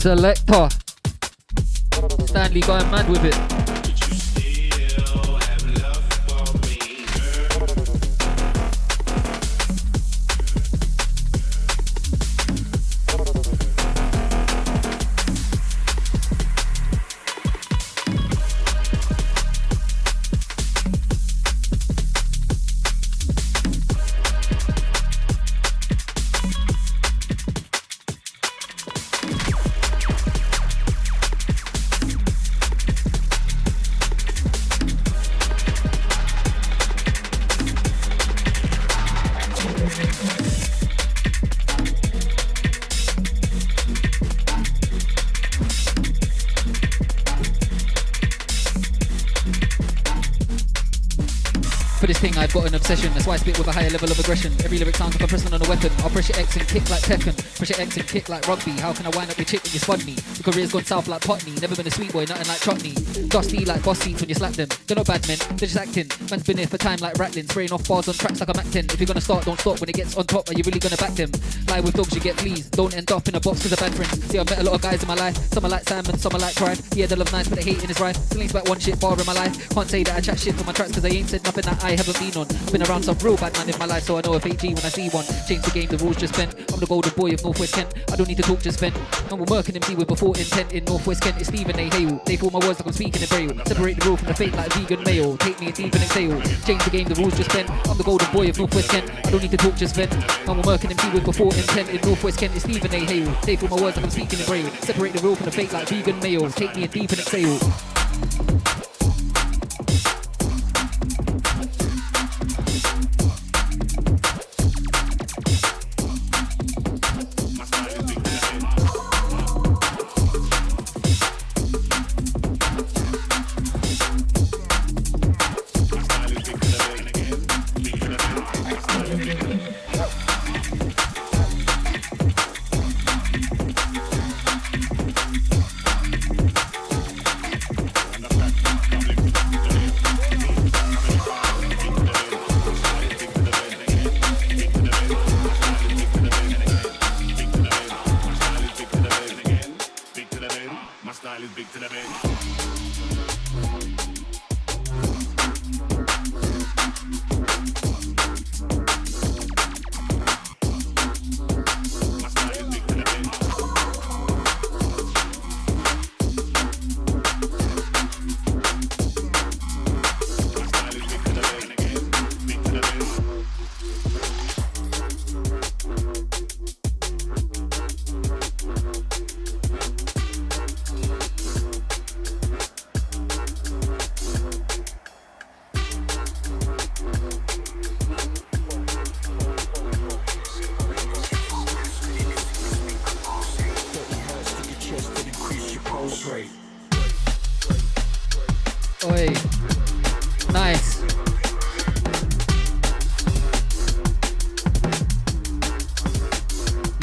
Selector. Stanley going mad with it. For this thing, I've got an obsession. That's why I spit with a higher level of aggression. Every lyric sounds like a pressing on a weapon. I'll pressure X and kick like Tekken. Pressure X and kick like rugby. How can I wind up your chick when you spun me? Your career's gone south like Putney. Never been a sweet boy, nothing like chutney. Dusty like boss seats when you slap them. They're not bad men, they're just acting. Man's been here for time like rattling. Spraying off bars on tracks like I'm acting. If you're gonna start, don't stop. When it gets on top, are you really gonna back them? Lie with dogs, you get fleas. Don't end up in a box cause of bad friends. See, I've met a lot of guys in my life. Some are like Simon, some are like Pride. Yeah, they love nice, but they hate in his rife. Still ain't about one shit bar in my life. Can't say that I chat shit for my tracks cause I ain't said nothing that I haven't been on. Been around some real bad man in my life, so I know a fake G when I see one. Change the game, the rules just bent. I'm the golden boy of Northwest Kent. I don't need to talk, just vent. And we're working MC with before intent in Northwest Kent. It's Stephen A. Hale. They feel my words like I'm speaking in Braille. Separate the real from the fake like vegan mayo. Take me and deep and exhale. Change the game, the rules just bent. I'm the golden boy of Northwest Kent. I don't need to talk, just vent. And we're working MC with before intent in Northwest Kent. It's Stephen A. Hale. They feel my words like I'm speaking in Braille. Separate the real from the fake like vegan mayo. Take me and deep and exhale. Oi. Nice.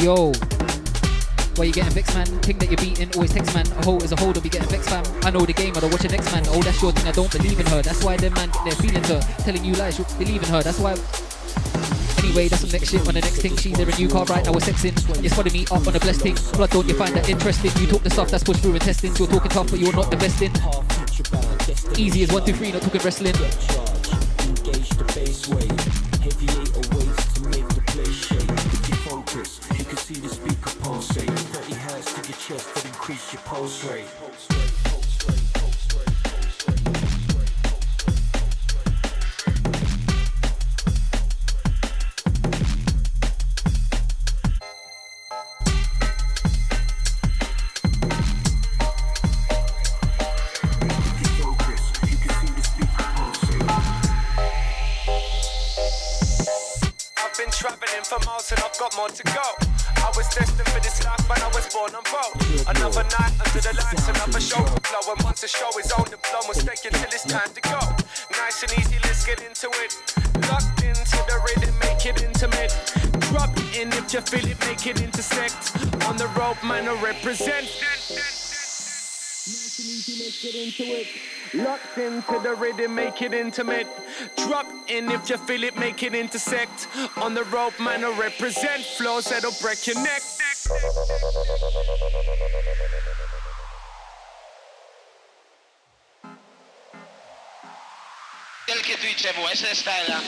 Yo. Why you getting vexed, man? Thing that you're beating, always text, man. A hoe is a hoe, don't be getting vexed, fam. I know the game, I don't watch the next man. Oh, that's your thing, I don't believe in her. That's why them man, they're feeling her. Telling you lies, you believe in her. That's why... Anyway, that's some next shit on the next thing. She's in a new car right now, we're sexing. You're spotting me up on a blessed thing. Blood, don't you find that interesting? You talk the stuff that's pushed through in testing. You're talking tough, but you're not the best in. Easy as 1, 2, 3, not talking wrestling. Engage the bass wave. Heavy 808s to make the place shake. If you focus, you can see the speaker pulsate. 30 hertz to your chest to increase your pulse rate. Got more to go. I was destined for this life, but I was born on road. Another night under the lights, another show to blow. And once the show is on, the blow will stay until it's time to go. Nice and easy, let's get into it. Locked into the rhythm, make it intimate. Drop it in if you feel it, make it intersect. On the rope, man, I represent. Nice and easy, let's get into it. Locked into the rhythm, make it intimate. Drop in if you feel it, make it intersect. On the rope, man, I represent flows that'll break your neck. Quel che tu dicevo, essere stella.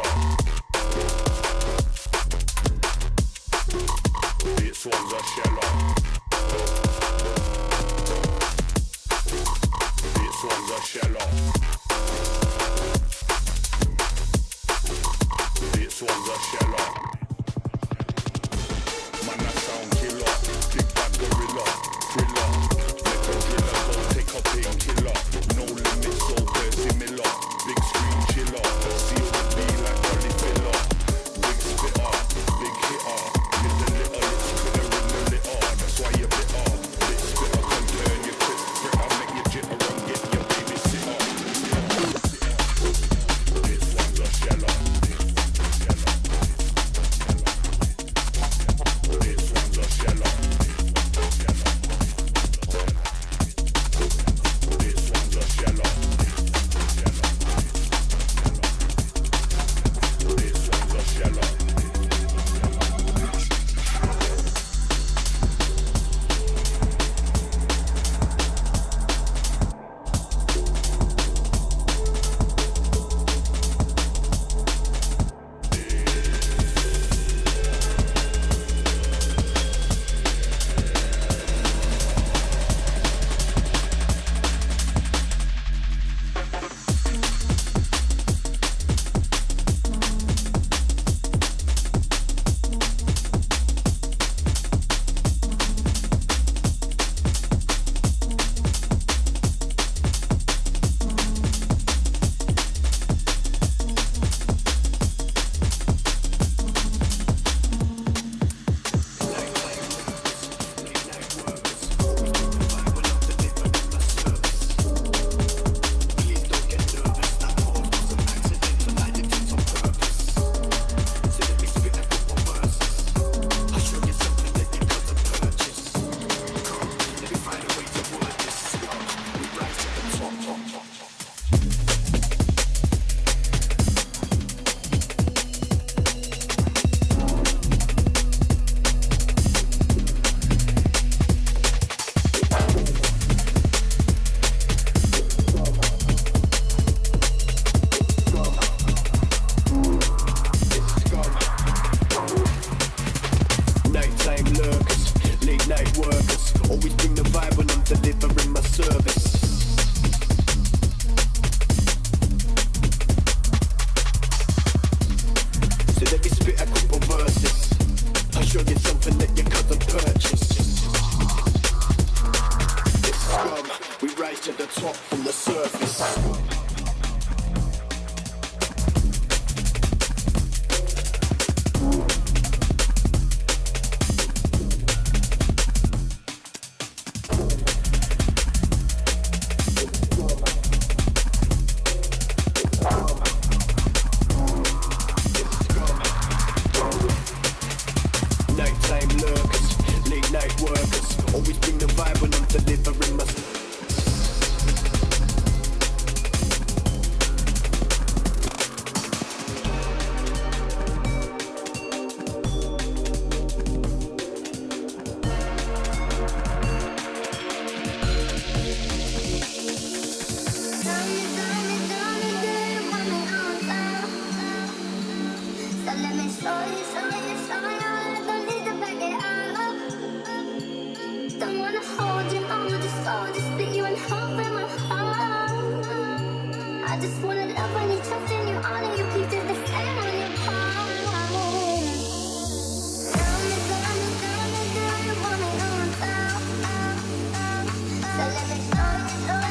shallow. This one's a shallow. This one's a shallow. This one's a shallow. Man, that sound killer. Big bad gorilla. Thriller. Let the driller go take a painkiller. No limit, so Percy Miller. Big screen chiller. Seal the B like Dolly Filler. Big spitter. Big hitter. Here's the little lit spitter in the litter. That's why you're bitter. Lit spitter can turn your quick fritter. Make you jitter and get your babysitter. This one's a sheller. This one's a sheller. This one's a sheller. This one's a sheller. Nighttime lurkers, late night workers, always bring the vibe when I'm delivering my service. So let me spit a couple verses. I'll show you something that you couldn't purchase. It's scum, we rise to the top from the surface. Nighttime lurkers, late night workers, always bring the vibe when I'm delivering my. Don't wanna hold you, I'ma just split you in half in my heart. I just wanna love when you trust in you, honor you, keep it the same when you part. Tell me, do you want me on top? So let me show you.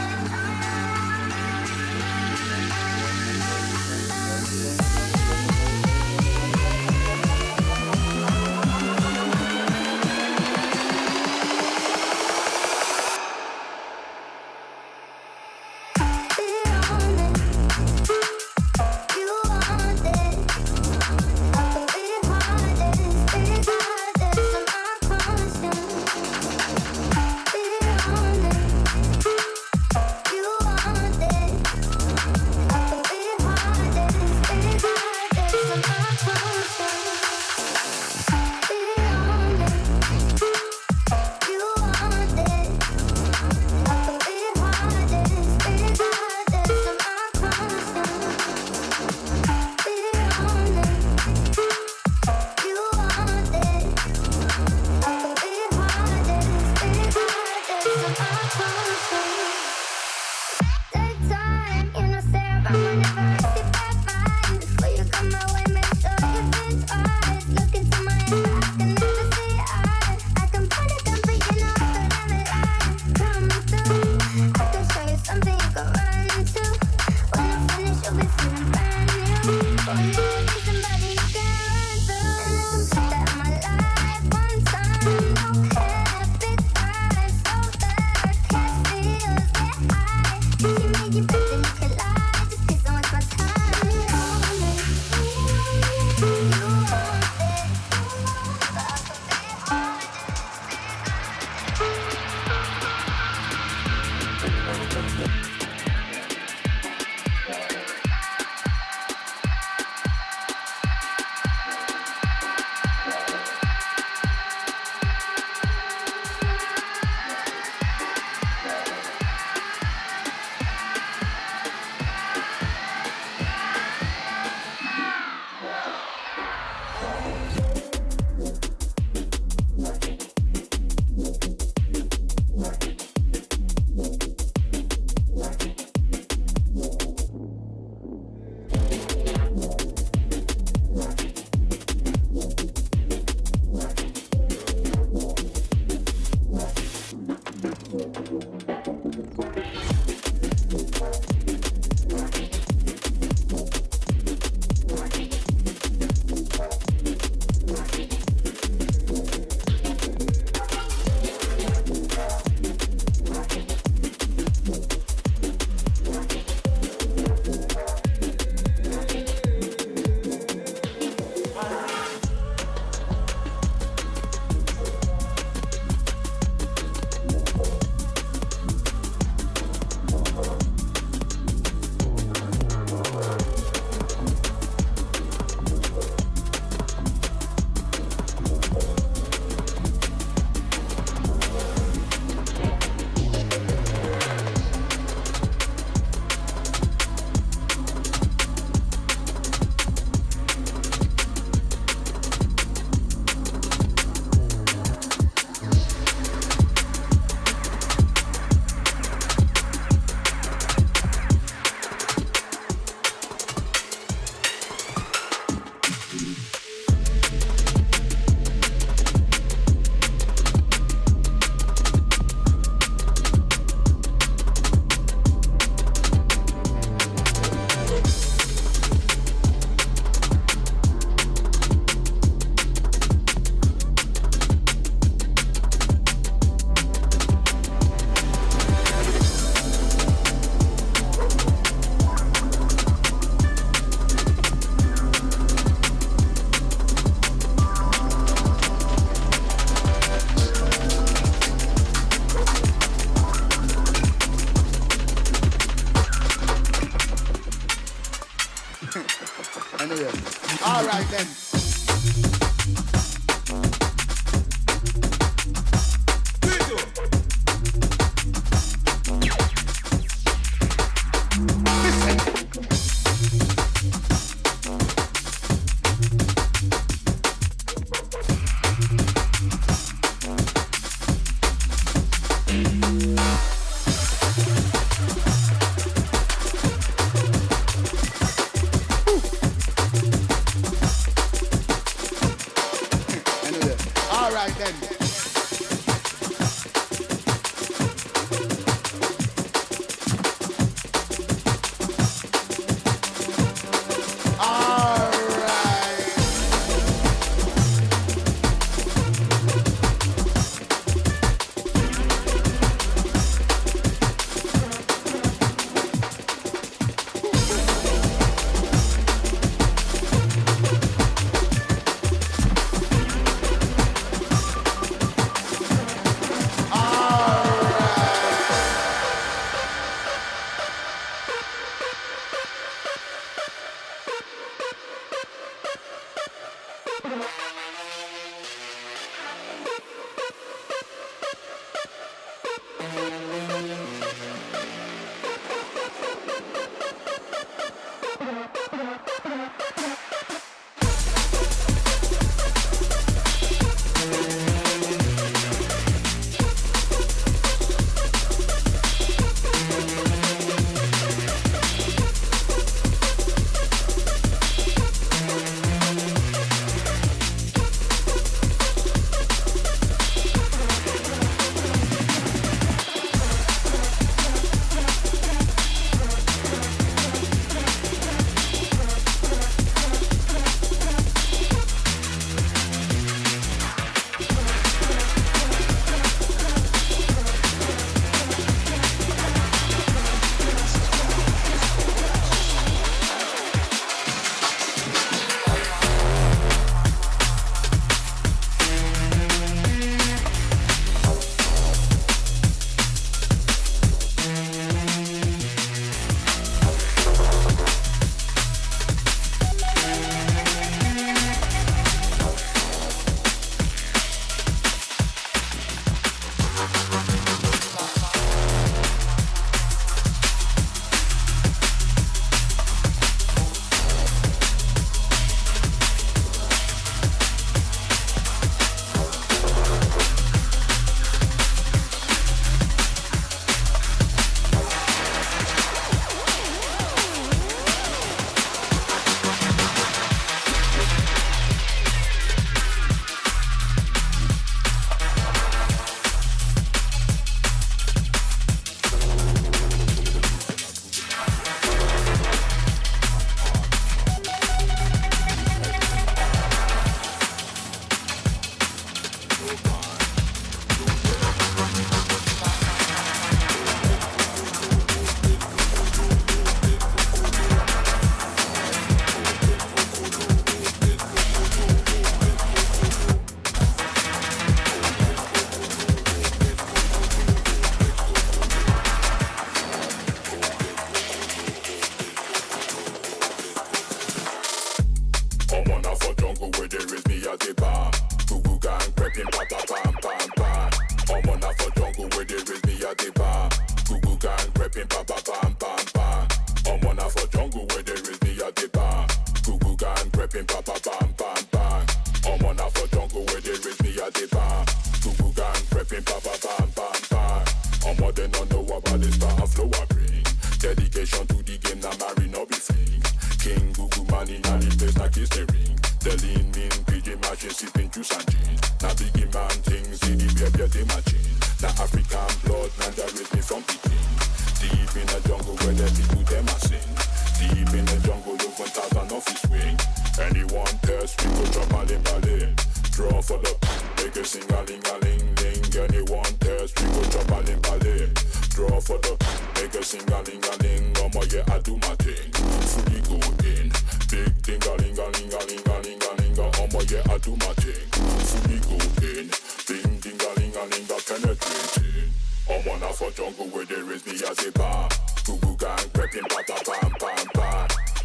Alright then. Alright then.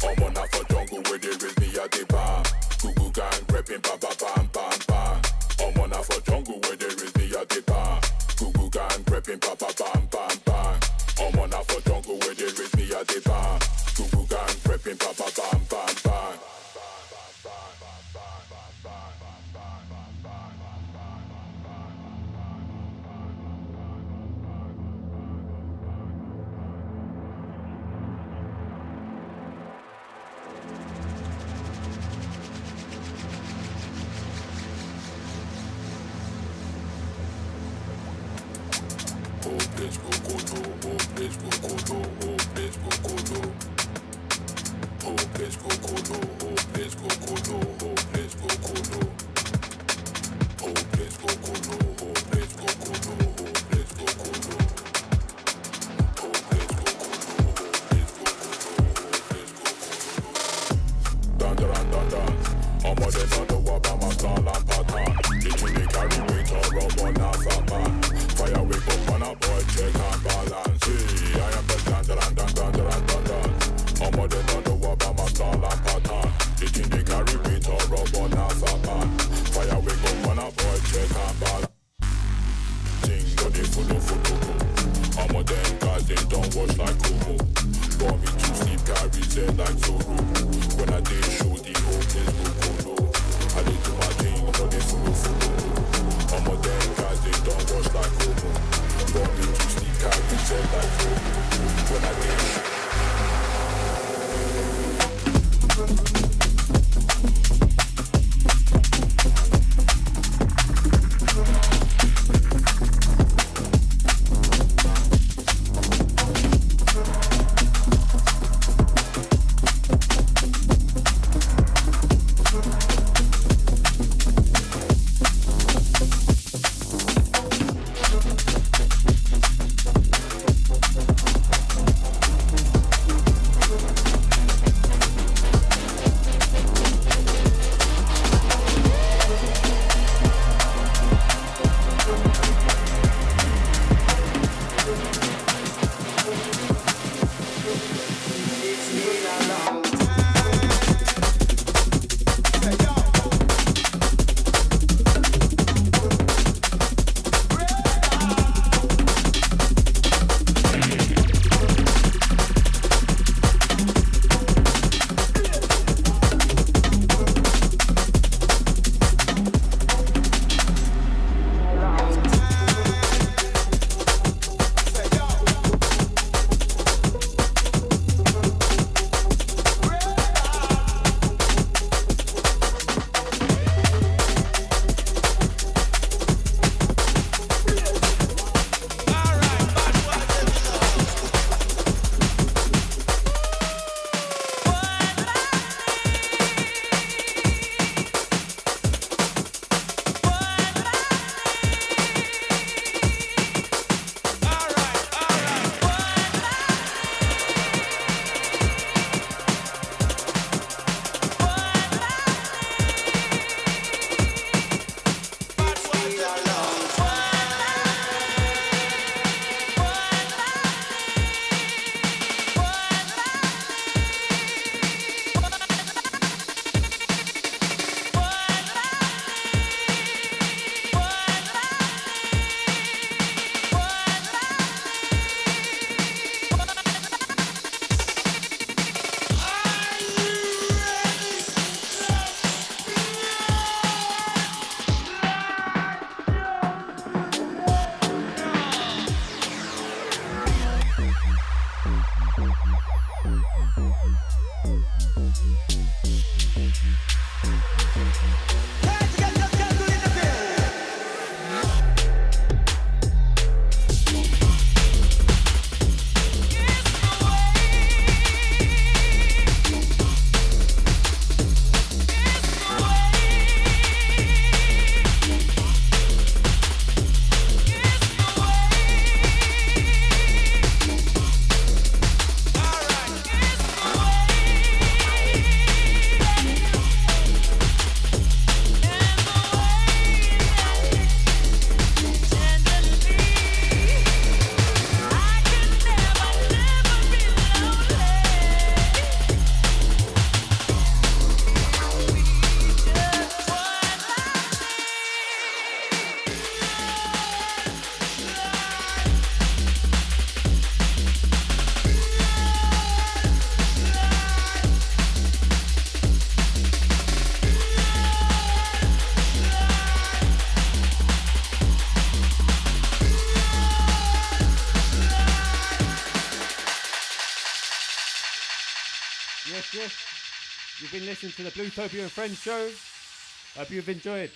I'm on a for jungle where there is me at the bar. prepping, pa pa pam pam pam. I'm on a for jungle where there is me at the bar. Google gang prepping, pa pa pam pam pam. I'm on a for jungle where there is me at the bar. Google gang prepping, pa pa pam pam pam. Yes, yes. You've been listening to the Bloutopia and Friends show. Hope you've enjoyed.